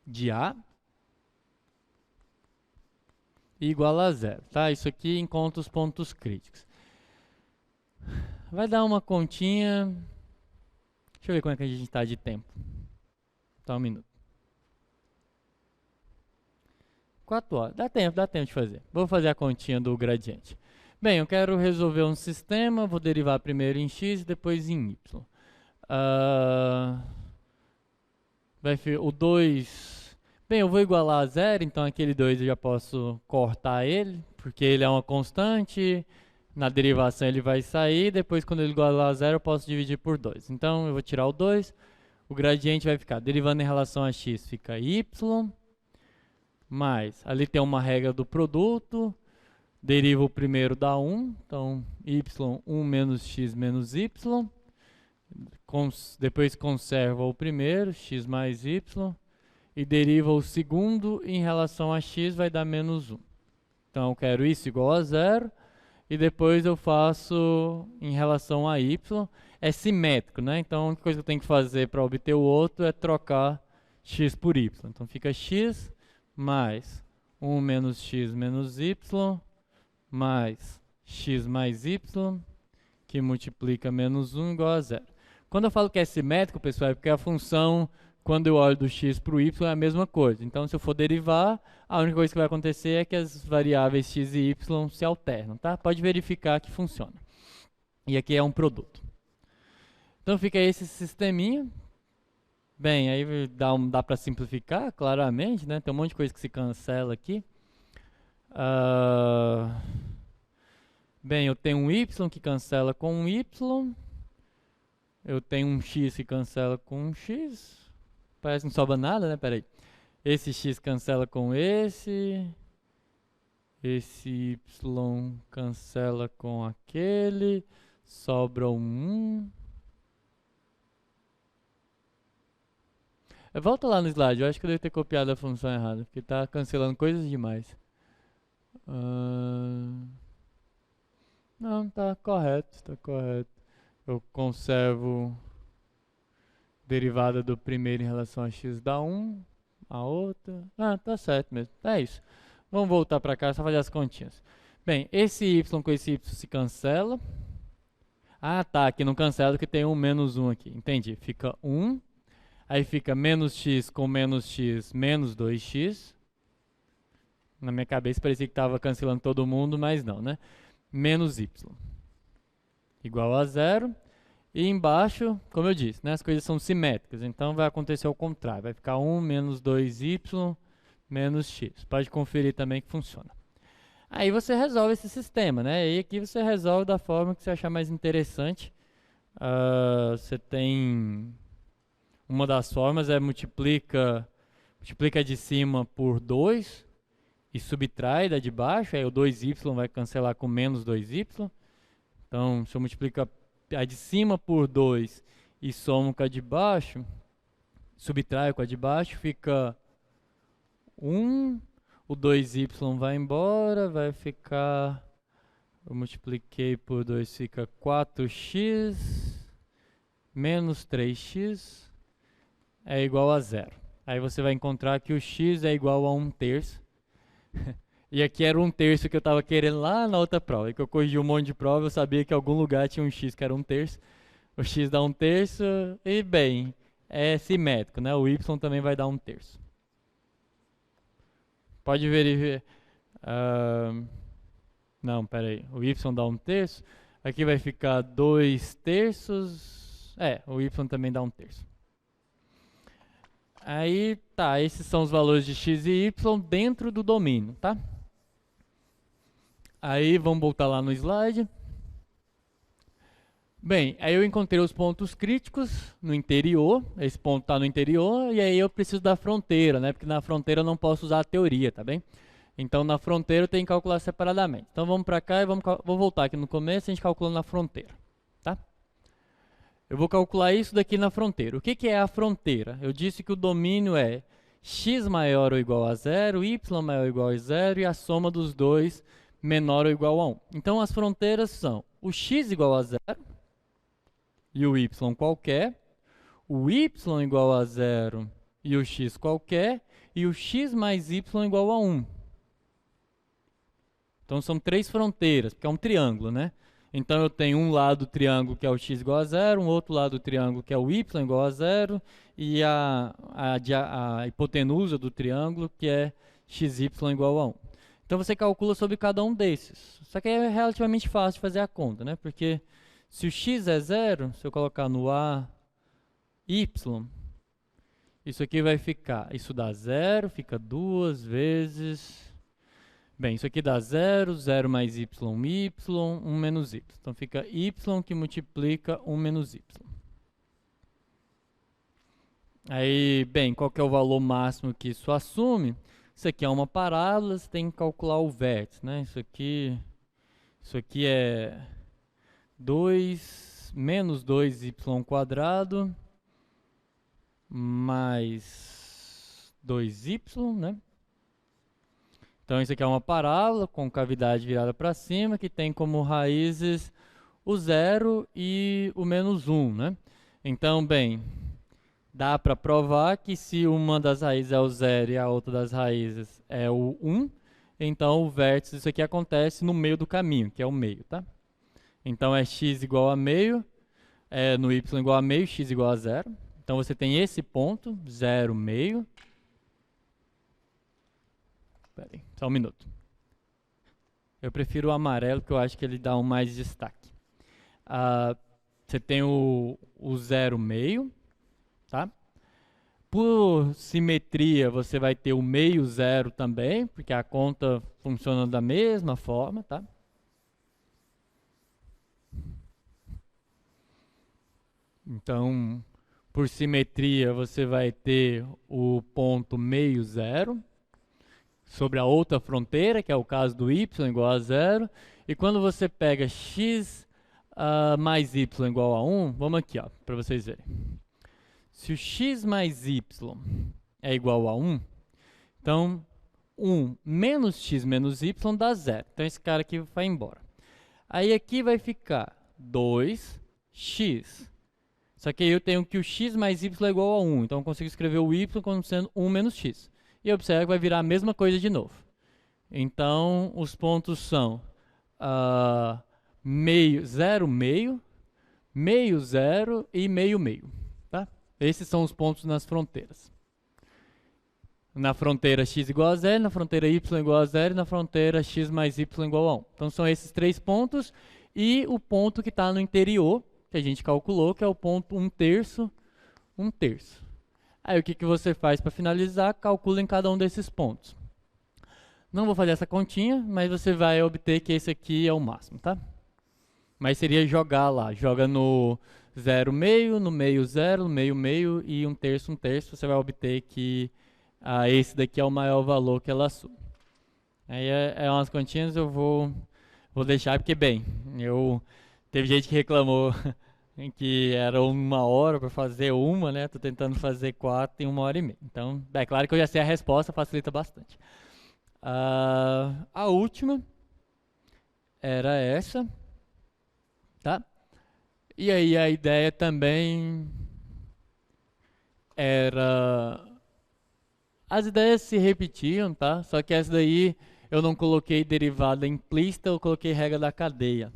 de A igual a 0, tá? Isso aqui encontra os pontos críticos. Vai dar uma continha. Deixa eu ver como é que a gente está de tempo. Tá, um minuto. 4 horas. Dá tempo de fazer. Vou fazer a continha do gradiente. Bem, eu quero resolver um sistema, vou derivar primeiro em x e depois em y. O 2... Bem, eu vou igualar a 0, então aquele 2 eu já posso cortar ele, porque ele é uma constante, na derivação ele vai sair, depois quando ele igualar a 0 eu posso dividir por 2. Então eu vou tirar o 2, o gradiente vai ficar, derivando em relação a x, fica y, mais, ali tem uma regra do produto, deriva o primeiro dá 1, então y1 menos x menos y, depois conserva o primeiro, x mais y, e deriva o segundo em relação a x vai dar menos 1. Então eu quero isso igual a 0, e depois eu faço em relação a y, é simétrico, né? Então a única coisa que eu tenho que fazer para obter o outro é trocar x por y. Então fica x mais 1 menos x menos y, mais x mais y, que multiplica menos 1 igual a 0. Quando eu falo que é simétrico, pessoal, é porque a função, quando eu olho do x para o y, é a mesma coisa. Então, se eu for derivar, a única coisa que vai acontecer é que as variáveis x e y se alternam, tá? Pode verificar que funciona. E aqui é um produto. Então, fica esse sisteminha. Bem, aí dá para simplificar, claramente, né? Tem um monte de coisa que se cancela aqui. Bem, eu tenho um y que cancela com um y. Eu tenho um x que cancela com um x. Parece que não sobra nada, né? Peraí. Esse x cancela com esse. Esse y cancela com aquele. Sobra um 1. Volta lá no slide. Eu acho que eu devo ter copiado a função errada. Porque tá cancelando coisas demais. Não, tá correto. Tá correto. Eu conservo derivada do primeiro em relação a x dá 1, a outra... tá certo mesmo, é isso. Vamos voltar para cá, só fazer as continhas. Bem, esse y com esse y se cancela. Tá, aqui não cancela porque tem um menos 1 aqui, entendi. Fica 1, aí fica menos x com menos x, menos 2x. Na minha cabeça parecia que estava cancelando todo mundo, mas não, né? Menos y. Igual a 0, e embaixo, como eu disse, né, as coisas são simétricas, então vai acontecer ao contrário, vai ficar 1 menos 2y menos x. Pode conferir também que funciona. Aí você resolve esse sistema, né, e aqui você resolve da forma que você achar mais interessante. Você tem, uma das formas é multiplica de cima por 2 e subtrai da de baixo, aí o 2y vai cancelar com menos 2y. Então, se eu multiplico a de cima por 2 e somo com a de baixo, subtraio com a de baixo, fica 1, o 2y vai embora, vai ficar, eu multipliquei por 2, fica 4x, menos 3x, é igual a 0. Aí você vai encontrar que o x é igual a 1/3. E aqui era 1/3 que eu estava querendo lá na outra prova. E que eu corrigi um monte de prova, eu sabia que em algum lugar tinha um x que era 1/3. O x dá 1/3 e, bem, é simétrico, né? O y também vai dar 1/3. Pode verificar. Não, peraí. O y dá 1/3. Aqui vai ficar 2/3. O y também dá 1/3. Aí, tá, esses são os valores de x e y dentro do domínio, tá? Aí, vamos voltar lá no slide. Bem, aí eu encontrei os pontos críticos no interior, esse ponto está no interior, e aí eu preciso da fronteira, né? Porque na fronteira eu não posso usar a teoria, tá bem? Então, na fronteira eu tenho que calcular separadamente. Então, vamos para cá e vou voltar aqui no começo, a gente calcula na fronteira, tá? Eu vou calcular isso daqui na fronteira. O que é a fronteira? Eu disse que o domínio é x maior ou igual a 0, y maior ou igual a 0 e a soma dos dois menor ou igual a 1. Então, as fronteiras são o x igual a 0 e o y qualquer, o y igual a 0 e o x qualquer, e o x mais y igual a 1. Então, são três fronteiras, porque é um triângulo, né? Então, eu tenho um lado do triângulo que é o x igual a 0, um outro lado do triângulo que é o y igual a 0, e a hipotenusa do triângulo que é xy igual a 1. Então, você calcula sobre cada um desses. Só que é relativamente fácil de fazer a conta, né? Porque se o x é 0, se eu colocar no a y, isso aqui vai ficar, isso dá 0, fica 2 vezes... Bem, isso aqui dá 0, 0 mais y, 1 menos y. Então, fica y que multiplica 1 menos y. Aí, bem, qual que é o valor máximo que isso assume? Isso aqui é uma parábola, você tem que calcular o vértice, né? Isso aqui é 2 menos 2y² mais 2y, né? Então isso aqui é uma parábola com cavidade virada para cima, que tem como raízes o 0 e o -1, né? Então, bem, dá para provar que se uma das raízes é o 0 e a outra das raízes é o 1, então o vértice disso aqui acontece no meio do caminho, que é o meio, tá? Então é x igual a meio, no y igual a meio, x igual a 0. Então você tem esse ponto, 0, meio. Espera aí, só um minuto. Eu prefiro o amarelo, porque eu acho que ele dá um mais destaque. Você tem o 0, meio, tá? Por simetria, você vai ter o meio 0 também, porque a conta funciona da mesma forma, tá? Então, por simetria, você vai ter o ponto meio 0 sobre a outra fronteira, que é o caso do y igual a 0. E quando você pega x mais y igual a 1, vamos aqui, para vocês verem. Se o x mais y é igual a 1, então 1 menos x menos y dá 0. Então esse cara aqui vai embora. Aí aqui vai ficar 2x. Só que aí eu tenho que o x mais y é igual a 1. Então eu consigo escrever o y como sendo 1 menos x. E observa que vai virar a mesma coisa de novo. Então, os pontos são meio, 0, meio, meio, 0 e meio, meio. Tá? Esses são os pontos nas fronteiras. Na fronteira x igual a 0, na fronteira y igual a 0 e na fronteira x mais y igual a 1. Então, são esses 3 pontos e o ponto que está no interior, que a gente calculou, que é o ponto 1/3, 1/3. Aí o que você faz para finalizar? Calcula em cada um desses pontos. Não vou fazer essa continha, mas você vai obter que esse aqui é o máximo, tá? Mas seria jogar lá, joga no 0, meio, no meio 0, no meio, meio e 1/3, 1/3, você vai obter que esse daqui é o maior valor que ela assume. Aí é umas continhas, eu vou deixar, porque bem, teve gente que reclamou em que era 1 hora para fazer uma, né? Tô tentando fazer 4 em 1 hora e meia. Então, é claro que eu já sei a resposta, facilita bastante. A última era essa, tá? E aí a ideia também era... As ideias se repetiam, tá? Só que essa daí eu não coloquei derivada implícita, eu coloquei regra da cadeia.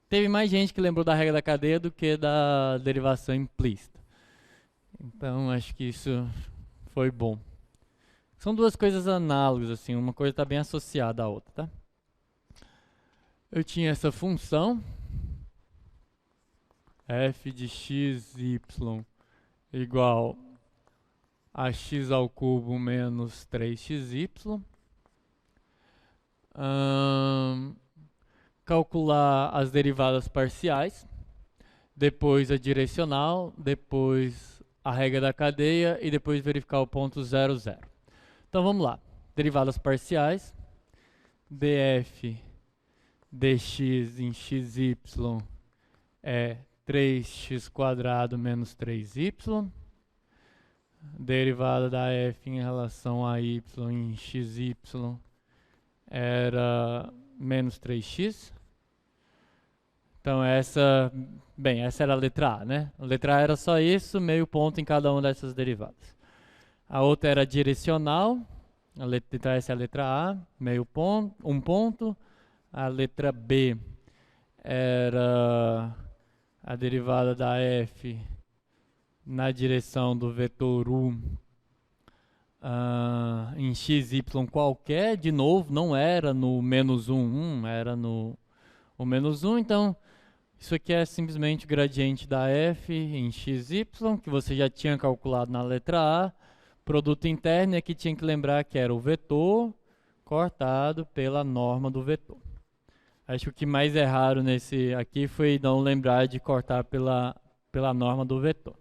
Teve mais gente que lembrou da regra da cadeia do que da derivação implícita. Então, acho que isso foi bom. São duas coisas análogas, assim, uma coisa está bem associada à outra, tá? Eu tinha essa função, f de x, y, igual a x ao cubo menos 3xy. Calcular as derivadas parciais, depois a direcional, depois a regra da cadeia e depois verificar o ponto 0, 0. Então vamos lá. Derivadas parciais, df dx em xy é 3x² menos 3y. Derivada da f em relação a y em xy era menos 3x. Então essa era a letra A, né? A letra A era só isso, meio ponto em cada uma dessas derivadas. A outra era direcional, então essa é a letra A, meio ponto, 1 ponto. A letra B era a derivada da f na direção do vetor u em xy qualquer, de novo, não era no menos 1, era no o menos 1, então isso aqui é simplesmente o gradiente da f em xy, que você já tinha calculado na letra A, produto interno, e aqui tinha que lembrar que era o vetor cortado pela norma do vetor. Acho que o que mais erraram nesse aqui foi não lembrar de cortar pela norma do vetor.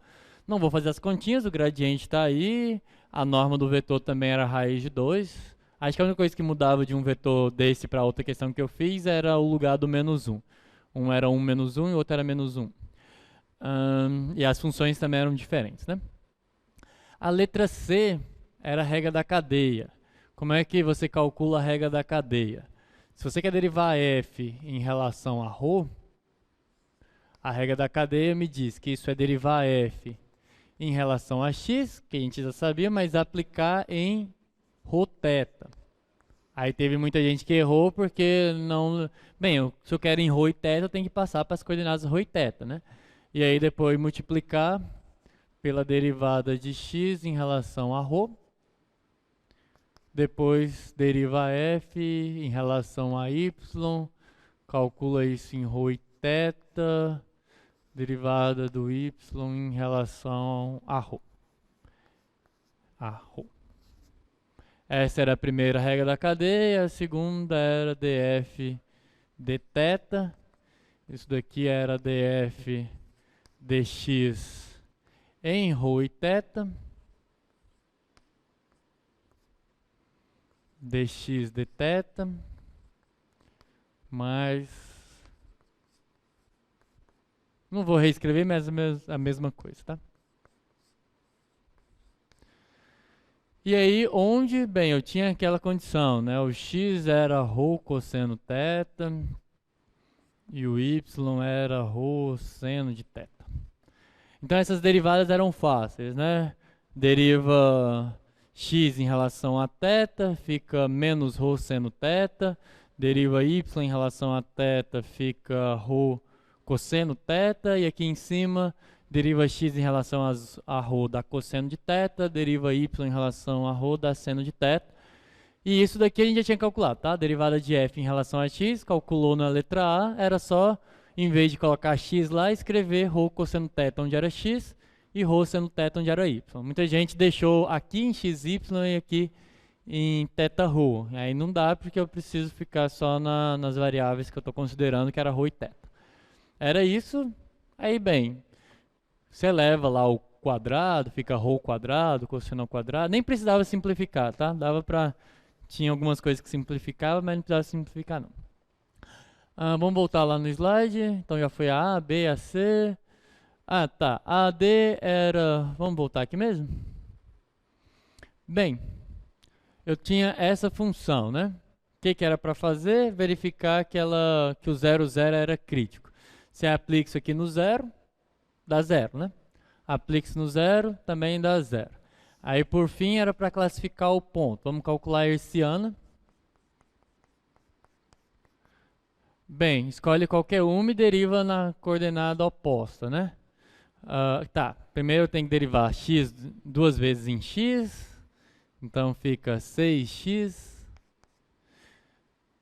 Não vou fazer as continhas, o gradiente está aí, a norma do vetor também era raiz de 2. Acho que a única coisa que mudava de um vetor desse para outra questão que eu fiz era o lugar do menos 1. Um era 1 menos 1 e o outro era menos 1. E as funções também eram diferentes, né? A letra C era a regra da cadeia. Como é que você calcula a regra da cadeia? Se você quer derivar f em relação a ρ, a regra da cadeia me diz que isso é derivar f em relação a x, que a gente já sabia, mas aplicar em ρθ. Aí teve muita gente que errou porque não... Bem, se eu quero em ρ e θ, eu tenho que passar para as coordenadas ρ e θ, né? E aí depois multiplicar pela derivada de x em relação a ρ. Depois deriva f em relação a y, calcula isso em ρ e θ, derivada do y em relação a ρ. Essa era a primeira regra da cadeia, a segunda era df dθ, isso daqui era df dx em ρ e θ, dx dθ, mais... Não vou reescrever, mas a mesma coisa, tá? E aí, onde, bem, eu tinha aquela condição, né? O x era ρ cosseno θ e o y era ρ seno de θ. Então essas derivadas eram fáceis, né? Deriva x em relação a θ, fica menos ρ seno θ, deriva y em relação a θ, fica ρ cosseno θ, e aqui em cima deriva x em relação a ρ da cosseno de θ, deriva y em relação a ρ da seno de θ. E isso daqui a gente já tinha calculado, tá? Derivada de f em relação a x, calculou na letra A, era só, em vez de colocar x lá, escrever ρ cosseno θ onde era x e ρ seno θ onde era y. Muita gente deixou aqui em xy e aqui em θ ρ. Aí não dá porque eu preciso ficar só nas variáveis que eu estou considerando, que era ρ e θ. Era isso, aí bem, você eleva lá o quadrado, fica ρ quadrado, cosseno ao quadrado, nem precisava simplificar, tá? Dava pra... Tinha algumas coisas que simplificava, mas não precisava simplificar não. Vamos voltar lá no slide, então já foi a A, B, a C... tá, a D era... Vamos voltar aqui mesmo? Bem, eu tinha essa função, né? O que era para fazer? Verificar que o 0, 0 era crítico. Você aplica isso aqui no 0, dá 0, né? Aplica isso no 0, também dá 0. Aí, por fim, era para classificar o ponto. Vamos calcular a hertziana. Bem, escolhe qualquer uma e deriva na coordenada oposta, né? Tá, primeiro eu tenho que derivar x duas vezes em x. Então, fica 6x.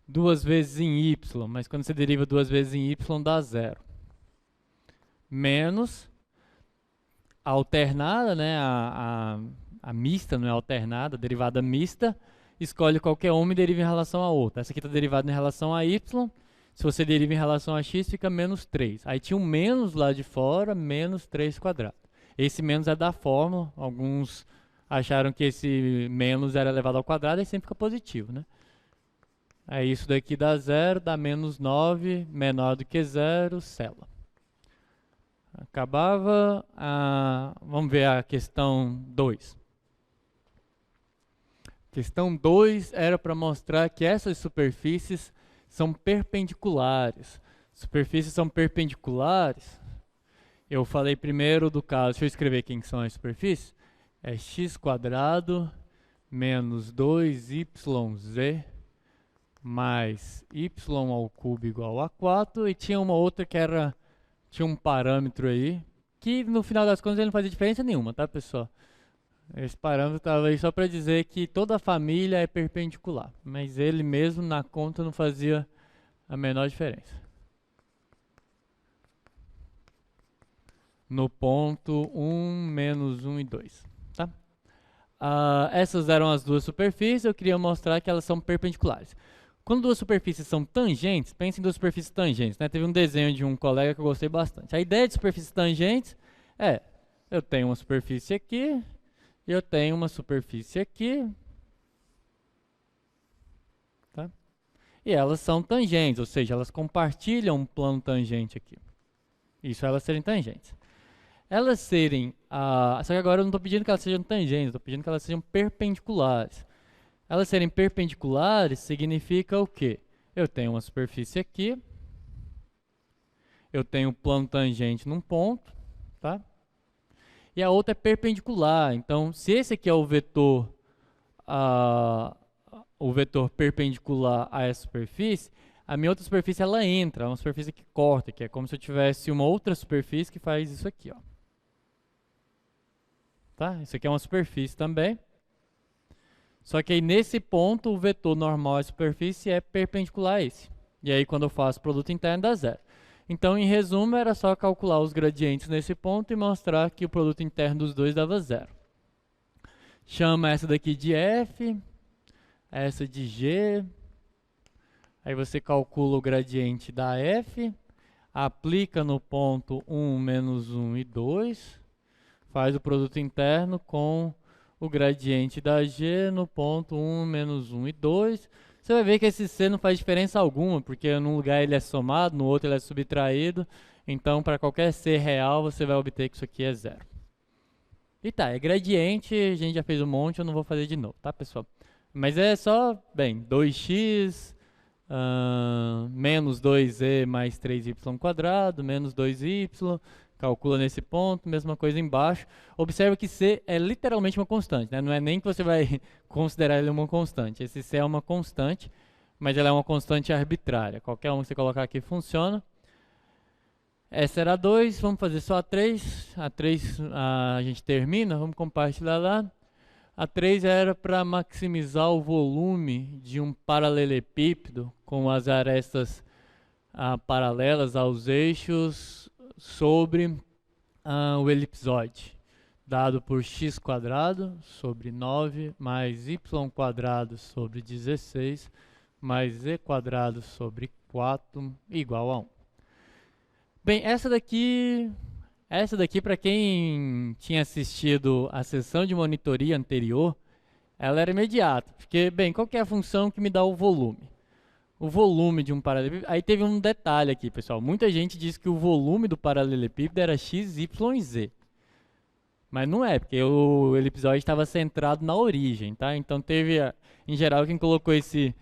Duas vezes em y, mas quando você deriva duas vezes em y, dá 0. Menos a alternada, né? A mista, não é alternada, a derivada mista, escolhe qualquer uma e deriva em relação a outra. Essa aqui está derivada em relação a y, se você deriva em relação a x, fica menos 3. Aí tinha um menos lá de fora, menos 3 quadrado. Esse menos é da fórmula, alguns acharam que esse menos era elevado ao quadrado, e sempre fica positivo, né? Aí isso daqui dá 0, dá menos 9, menor do que 0, sela. Acabava, vamos ver a questão 2. Questão 2 era para mostrar que essas superfícies são perpendiculares. Superfícies são perpendiculares. Eu falei primeiro do caso, deixa eu escrever quem são as superfícies. É x² menos 2yz mais y ao cubo igual a 4. E tinha uma outra que era... Tinha um parâmetro aí, que no final das contas ele não fazia diferença nenhuma, tá, pessoal? Esse parâmetro estava aí só para dizer que toda a família é perpendicular, mas ele mesmo na conta não fazia a menor diferença. No ponto 1, menos 1 e 2, tá? Essas eram as duas superfícies, eu queria mostrar que elas são perpendiculares. Quando duas superfícies são tangentes, pense em duas superfícies tangentes, né? Teve um desenho de um colega que eu gostei bastante. A ideia de superfícies tangentes é, eu tenho uma superfície aqui, e eu tenho uma superfície aqui, tá? E elas são tangentes, ou seja, elas compartilham um plano tangente aqui. Isso, elas serem tangentes. Elas serem, só que agora eu não estou pedindo que elas sejam tangentes, estou pedindo que elas sejam perpendiculares. Elas serem perpendiculares significa o quê? Eu tenho uma superfície aqui, eu tenho um plano tangente num ponto, tá? E a outra é perpendicular. Então, se esse aqui é o vetor perpendicular a essa superfície, a minha outra superfície ela entra, é uma superfície que corta, que é como se eu tivesse uma outra superfície que faz isso aqui, ó. Tá? Isso aqui é uma superfície também. Só que aí nesse ponto o vetor normal à superfície é perpendicular a esse. E aí quando eu faço produto interno dá zero. Então, em resumo, era só calcular os gradientes nesse ponto e mostrar que o produto interno dos dois dava zero. Chama essa daqui de F, essa de G. Aí você calcula o gradiente da F, aplica no ponto 1, menos 1 e 2, faz o produto interno com o gradiente da G no ponto 1, menos 1 e 2. Você vai ver que esse C não faz diferença alguma, porque num lugar ele é somado, no outro ele é subtraído. Então, para qualquer C real, você vai obter que isso aqui é zero. E tá, é gradiente, a gente já fez um monte, eu não vou fazer de novo, tá, pessoal? Mas é só, bem, 2x menos 2e mais 3y², menos 2y, calcula nesse ponto, mesma coisa embaixo. Observa que C é literalmente uma constante, né? Não é nem que você vai considerar ele uma constante. Esse C é uma constante, mas ela é uma constante arbitrária. Qualquer um que você colocar aqui funciona. Essa era a 2, vamos fazer só a 3. A 3 a gente termina, vamos compartilhar lá. A 3 era para maximizar o volume de um paralelepípedo com as arestas paralelas aos eixos sobre o elipsoide, dado por x² sobre 9 mais y² sobre 16 mais z² sobre 4 igual a 1. Bem, essa daqui para quem tinha assistido a sessão de monitoria anterior, ela era imediata, porque, bem, qual que é a função que me dá o volume? O volume de um paralelepípedo. Aí teve um detalhe aqui, pessoal. Muita gente diz que o volume do paralelepípedo era x, y e z. Mas não é, porque o elipsoide estava centrado na origem, tá? Então teve, em geral, quem colocou esse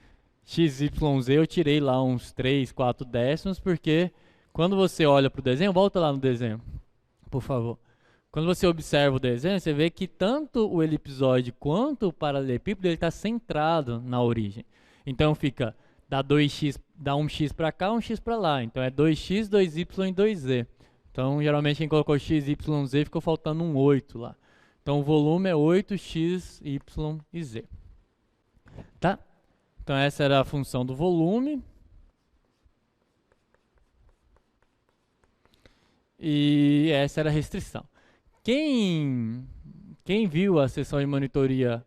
x, y, z, eu tirei lá uns 3, 4 décimos, porque quando você olha para o desenho, volta lá no desenho, por favor. Quando você observa o desenho, você vê que tanto o elipsoide quanto o paralelepípedo está centrado na origem. Então fica... Dá 2x, dá um x para cá, um x para lá. Então é 2x, 2y e 2z. Então, geralmente, quem colocou x, y, z, ficou faltando um 8 lá. Então, o volume é 8x, y e z. Tá? Então, essa era a função do volume. E essa era a restrição. Quem viu a sessão de monitoria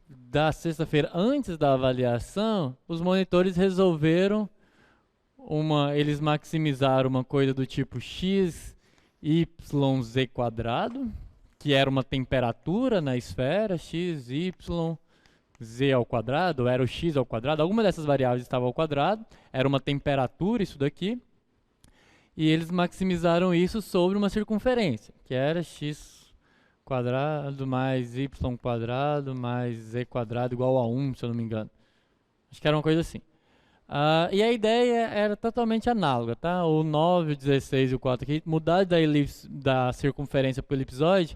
da sexta-feira, antes da avaliação, os monitores resolveram eles maximizaram uma coisa do tipo x, y, z², que era uma temperatura na esfera, x, y, z ao quadrado, era o x ao quadrado, alguma dessas variáveis estava ao quadrado, era uma temperatura isso daqui, e eles maximizaram isso sobre uma circunferência, que era x² mais y² mais z² igual a 1, se eu não me engano. Acho que era uma coisa assim. E a ideia era totalmente análoga, tá? O 9, o 16 e o 4 aqui, mudar da circunferência para o elipsoide,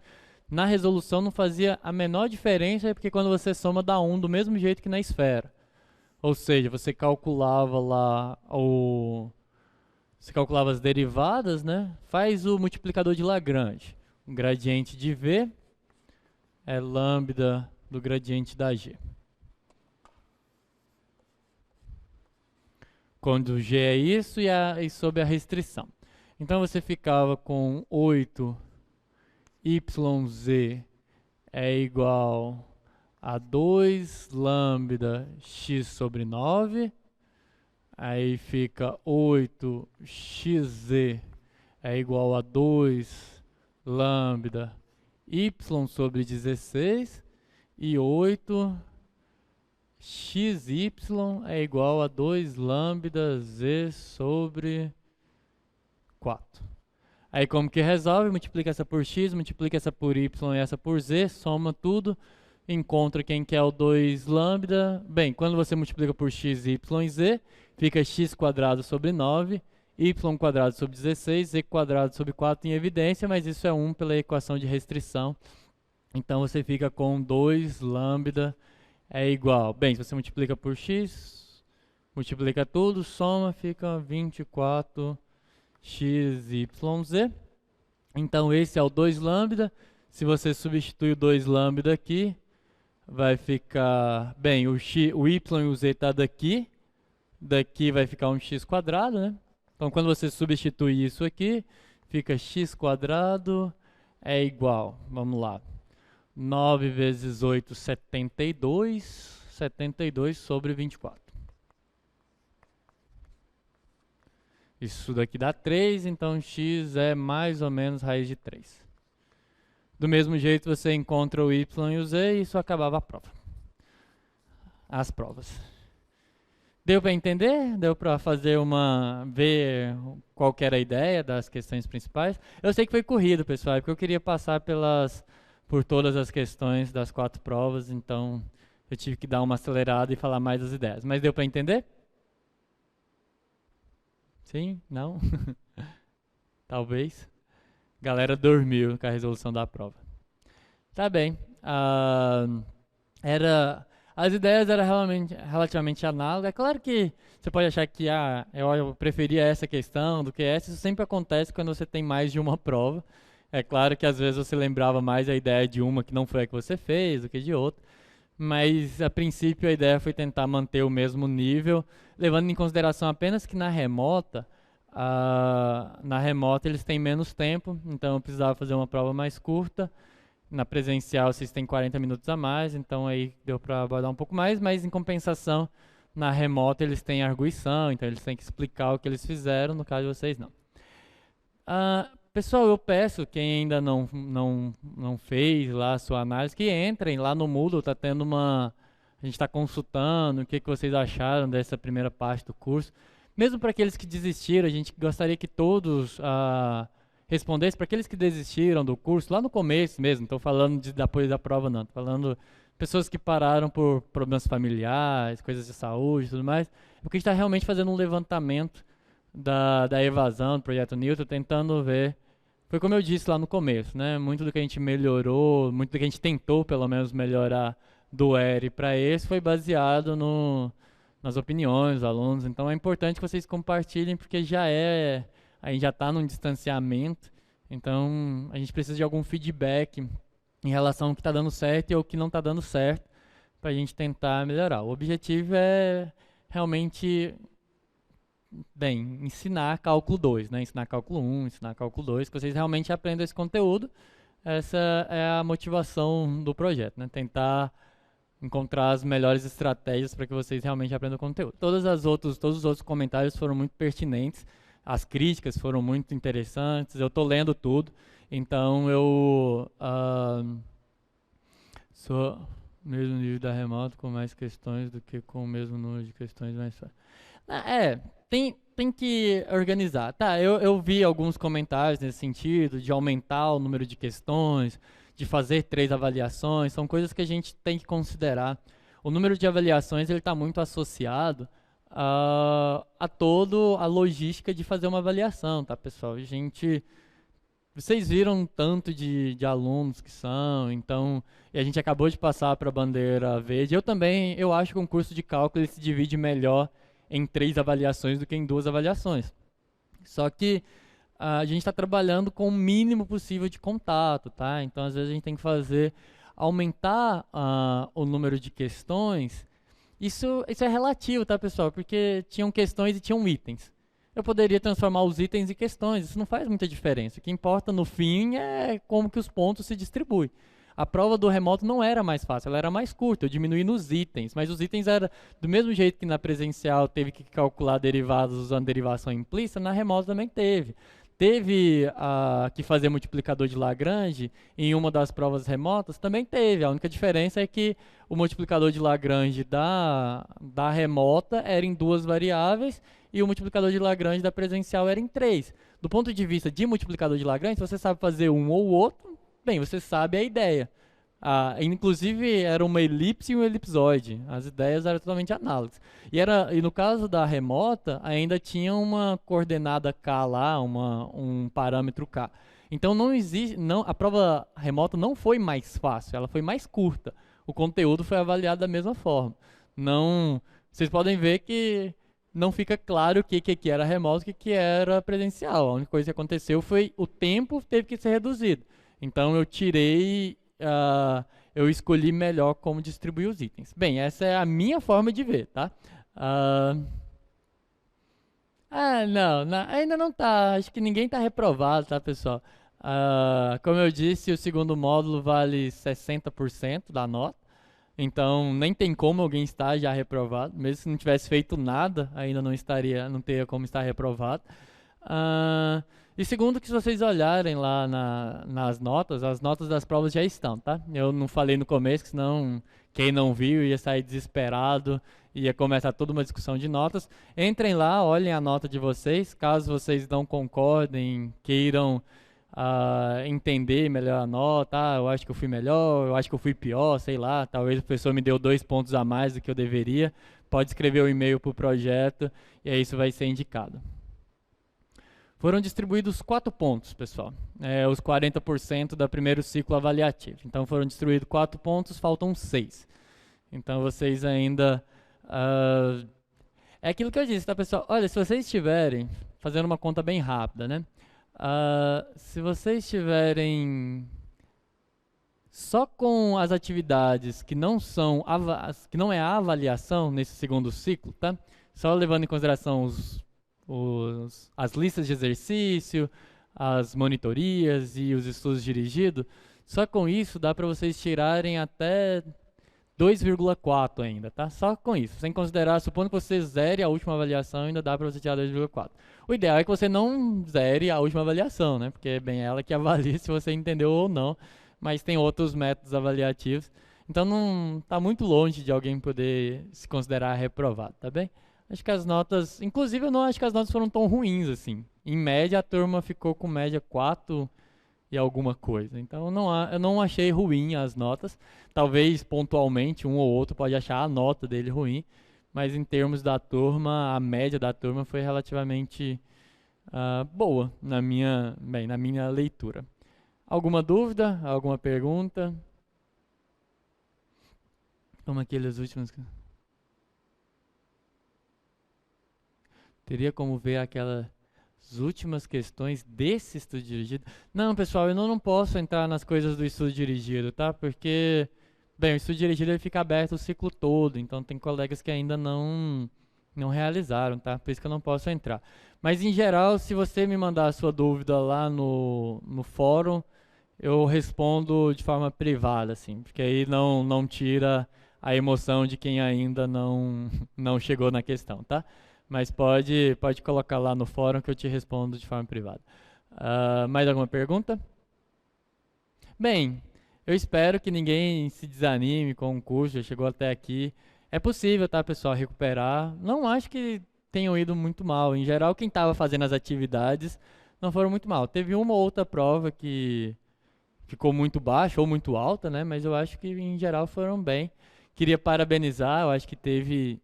na resolução não fazia a menor diferença, porque quando você soma dá 1 do mesmo jeito que na esfera. Ou seja, você calculava lá você calculava as derivadas, né? Faz o multiplicador de Lagrange. O gradiente de V é lambda do gradiente da G. Quando G é isso e sob a restrição. Então você ficava com 8yz é igual a 2 lambda x sobre 9. Aí fica 8xz é igual a 2 lambda y sobre 16 e 8 xy é igual a 2 lambda z sobre 4. Aí como que resolve? Multiplica essa por x, multiplica essa por y e essa por z, soma tudo, encontra quem que é o 2 lambda. Bem, quando você multiplica por x, y e z, fica x quadrado sobre 9, y quadrado sobre 16, z quadrado sobre 4 em evidência, mas isso é 1 pela equação de restrição. Então você fica com 2 lambda é igual. Bem, se você multiplica por x, multiplica tudo, soma, fica 24 xyz. Então esse é o 2 lambda. Se você substitui o 2 lambda aqui, vai ficar... Bem, o y e o z está daqui. Daqui vai ficar um x quadrado, né? Então quando você substitui isso aqui, fica x quadrado é igual, vamos lá, 9 vezes 8, 72, 72 sobre 24. Isso daqui dá 3, então x é mais ou menos raiz de 3. Do mesmo jeito você encontra o y e o z e isso acabava a prova. As provas. Deu para entender? Deu para fazer ver qual que era a ideia das questões principais? Eu sei que foi corrido, pessoal, porque eu queria passar por todas as questões das 4 provas, então eu tive que dar uma acelerada e falar mais das ideias. Mas deu para entender? Sim? Não? Talvez. Galera dormiu com a resolução da prova. Tá bem. As ideias eram relativamente análogas. É claro que você pode achar que eu preferia essa questão do que essa. Isso sempre acontece quando você tem mais de uma prova. É claro que às vezes você lembrava mais a ideia de uma que não foi a que você fez do que de outra. Mas a princípio a ideia foi tentar manter o mesmo nível, levando em consideração apenas que na remota eles têm menos tempo, então eu precisava fazer uma prova mais curta. Na presencial vocês têm 40 minutos a mais, então aí deu para abordar um pouco mais, mas em compensação, na remota eles têm arguição, então eles têm que explicar o que eles fizeram, no caso de vocês não. Pessoal, eu peço, quem ainda não fez lá a sua análise, que entrem lá no Moodle, tá tendo a gente está consultando o que vocês acharam dessa primeira parte do curso. Mesmo para aqueles que desistiram, a gente gostaria que todos respondessem. Para aqueles que desistiram do curso, lá no começo mesmo, estou falando de depois da prova não, estou falando pessoas que pararam por problemas familiares, coisas de saúde e tudo mais, porque a gente está realmente fazendo um levantamento da evasão do projeto Newton, tentando ver, foi como eu disse lá no começo, né? Muito do que a gente melhorou, muito do que a gente tentou pelo menos melhorar do ERE para esse foi baseado nas opiniões dos alunos, então é importante que vocês compartilhem, porque a gente já está num distanciamento, então a gente precisa de algum feedback em relação ao que está dando certo e ao que não está dando certo, para a gente tentar melhorar. O objetivo é realmente... Bem, ensinar cálculo 2, né? Ensinar cálculo 1, ensinar cálculo 2, que vocês realmente aprendam esse conteúdo. Essa é a motivação do projeto, né? Tentar encontrar as melhores estratégias para que vocês realmente aprendam o conteúdo. Todos os outros comentários foram muito pertinentes, as críticas foram muito interessantes, eu estou lendo tudo, então eu sou mesmo nível da remota com mais questões do que com o mesmo número de questões mais fáceis. Tem que organizar. Tá, eu vi alguns comentários nesse sentido, de aumentar o número de questões, de fazer 3 avaliações, são coisas que a gente tem que considerar. O número de avaliações está muito associado a toda a logística de fazer uma avaliação, tá, pessoal? Vocês viram tanto de alunos que são, então, e a gente acabou de passar para a bandeira verde. Eu acho que um curso de cálculo ele se divide melhor em 3 avaliações do que em 2 avaliações. Só que a gente está trabalhando com o mínimo possível de contato, tá? Então, às vezes a gente tem que aumentar o número de questões. Isso é relativo, tá, pessoal? Porque tinham questões e tinham itens. Eu poderia transformar os itens em questões, isso não faz muita diferença. O que importa no fim é como que os pontos se distribuem. A prova do remoto não era mais fácil, ela era mais curta, eu diminuí nos itens, mas os itens eram do mesmo jeito que na presencial teve que calcular derivadas usando derivação implícita, na remota também teve. Teve que fazer multiplicador de Lagrange em uma das provas remotas? Também teve. A única diferença é que o multiplicador de Lagrange da remota era em 2 variáveis e o multiplicador de Lagrange da presencial era em 3. Do ponto de vista de multiplicador de Lagrange, se você sabe fazer um ou outro, bem, você sabe a ideia. Inclusive era uma elipse e um elipsoide. As ideias eram totalmente análogas. E no caso da remota, ainda tinha uma coordenada k lá, um parâmetro k. Então não existe, a prova remota não foi mais fácil, ela foi mais curta. O conteúdo foi avaliado da mesma forma. Não, vocês podem ver que não fica claro o que era remoto e o que era presencial. A única coisa que aconteceu foi o tempo teve que ser reduzido. Então eu escolhi melhor como distribuir os itens. Bem, essa é a minha forma de ver, tá? Não, ainda não tá. Acho que ninguém tá reprovado, tá, pessoal? Como eu disse, o segundo módulo vale 60% da nota. Então, nem tem como alguém estar já reprovado. Mesmo se não tivesse feito nada, ainda não teria como estar reprovado. E segundo, que se vocês olharem lá nas notas, as notas das provas já estão, tá? Eu não falei no começo, que senão quem não viu ia sair desesperado, ia começar toda uma discussão de notas. Entrem lá, olhem a nota de vocês, caso vocês não concordem, queiram entender melhor a nota, eu acho que eu fui melhor, eu acho que eu fui pior, sei lá, talvez o professor me deu 2 pontos a mais do que eu deveria, pode escrever um e-mail para o projeto e aí isso vai ser indicado. Foram distribuídos 4 pontos, pessoal, os 40% do primeiro ciclo avaliativo. Então foram distribuídos 4 pontos, faltam 6. Então vocês ainda... é aquilo que eu disse, tá, pessoal? Olha, se vocês estiverem, fazendo uma conta bem rápida, né? Se vocês estiverem só com as atividades que não é a avaliação nesse segundo ciclo, tá? Só levando em consideração as listas de exercício, as monitorias e os estudos dirigidos, só com isso dá para vocês tirarem até 2,4 ainda, tá? Só com isso. Sem considerar, supondo que você zere a última avaliação, ainda dá para você tirar 2,4. O ideal é que você não zere a última avaliação, né? Porque é bem ela que avalia se você entendeu ou não, mas tem outros métodos avaliativos. Então não está muito longe de alguém poder se considerar reprovado, tá bem? Acho que as notas, inclusive eu não acho que as notas foram tão ruins assim. Em média a turma ficou com média 4 e alguma coisa. Então eu não achei ruim as notas. Talvez pontualmente um ou outro pode achar a nota dele ruim, mas em termos da turma, a média da turma foi relativamente boa na minha leitura. Alguma dúvida? Alguma pergunta? Como aqueles últimos... Teria como ver aquelas últimas questões desse estudo dirigido? Não, pessoal, eu não posso entrar nas coisas do estudo dirigido, tá? Porque, bem, o estudo dirigido ele fica aberto o ciclo todo, então tem colegas que ainda não realizaram, tá? Por isso que eu não posso entrar. Mas, em geral, se você me mandar a sua dúvida lá no fórum, eu respondo de forma privada, assim, porque aí não tira a emoção de quem ainda não chegou na questão, tá? Mas pode colocar lá no fórum que eu te respondo de forma privada. Mais alguma pergunta? Bem, eu espero que ninguém se desanime com o curso, já chegou até aqui. É possível, tá, pessoal, recuperar. Não acho que tenham ido muito mal. Em geral, quem estava fazendo as atividades não foram muito mal. Teve uma ou outra prova que ficou muito baixa ou muito alta, né? Mas eu acho que, em geral, foram bem. Queria parabenizar, eu acho que teve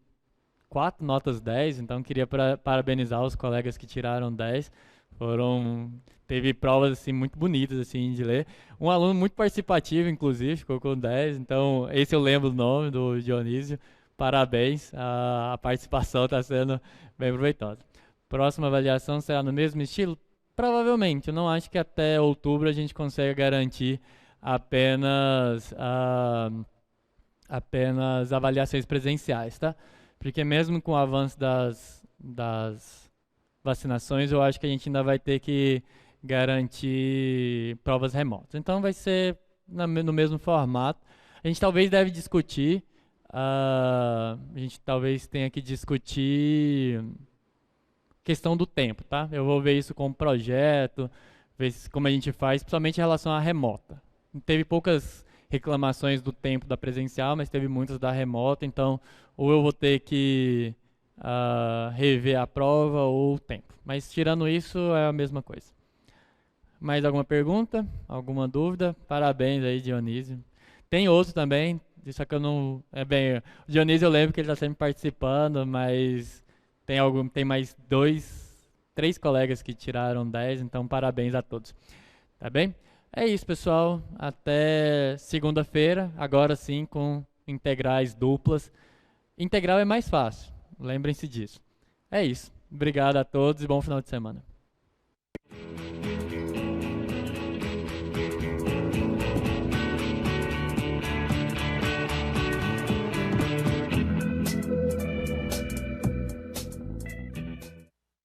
4 notas 10, então queria parabenizar os colegas que tiraram 10. Teve provas assim, muito bonitas assim, de ler. Um aluno muito participativo, inclusive, ficou com 10. Então, esse eu lembro o nome do Dionísio. Parabéns, a participação está sendo bem proveitosa. Próxima avaliação será no mesmo estilo? Provavelmente, eu não acho que até outubro a gente consiga garantir apenas avaliações presenciais, tá? Porque mesmo com o avanço das vacinações, eu acho que a gente ainda vai ter que garantir provas remotas. Então vai ser no mesmo formato. A gente talvez deve discutir, a gente talvez tenha que discutir questão do tempo, tá? Eu vou ver isso com o projeto, ver como a gente faz, principalmente em relação à remota. Teve poucas reclamações do tempo da presencial, mas teve muitas da remota, então ou eu vou ter que rever a prova ou o tempo. Mas tirando isso, é a mesma coisa. Mais alguma pergunta? Alguma dúvida? Parabéns aí, Dionísio. Tem outro também, só que eu não... o Dionísio eu lembro que ele está sempre participando, mas tem mais 3 colegas que tiraram 10, então parabéns a todos. Tá bem? É isso, pessoal. Até segunda-feira, agora sim com integrais duplas. Integral é mais fácil, lembrem-se disso. É isso. Obrigado a todos e bom final de semana.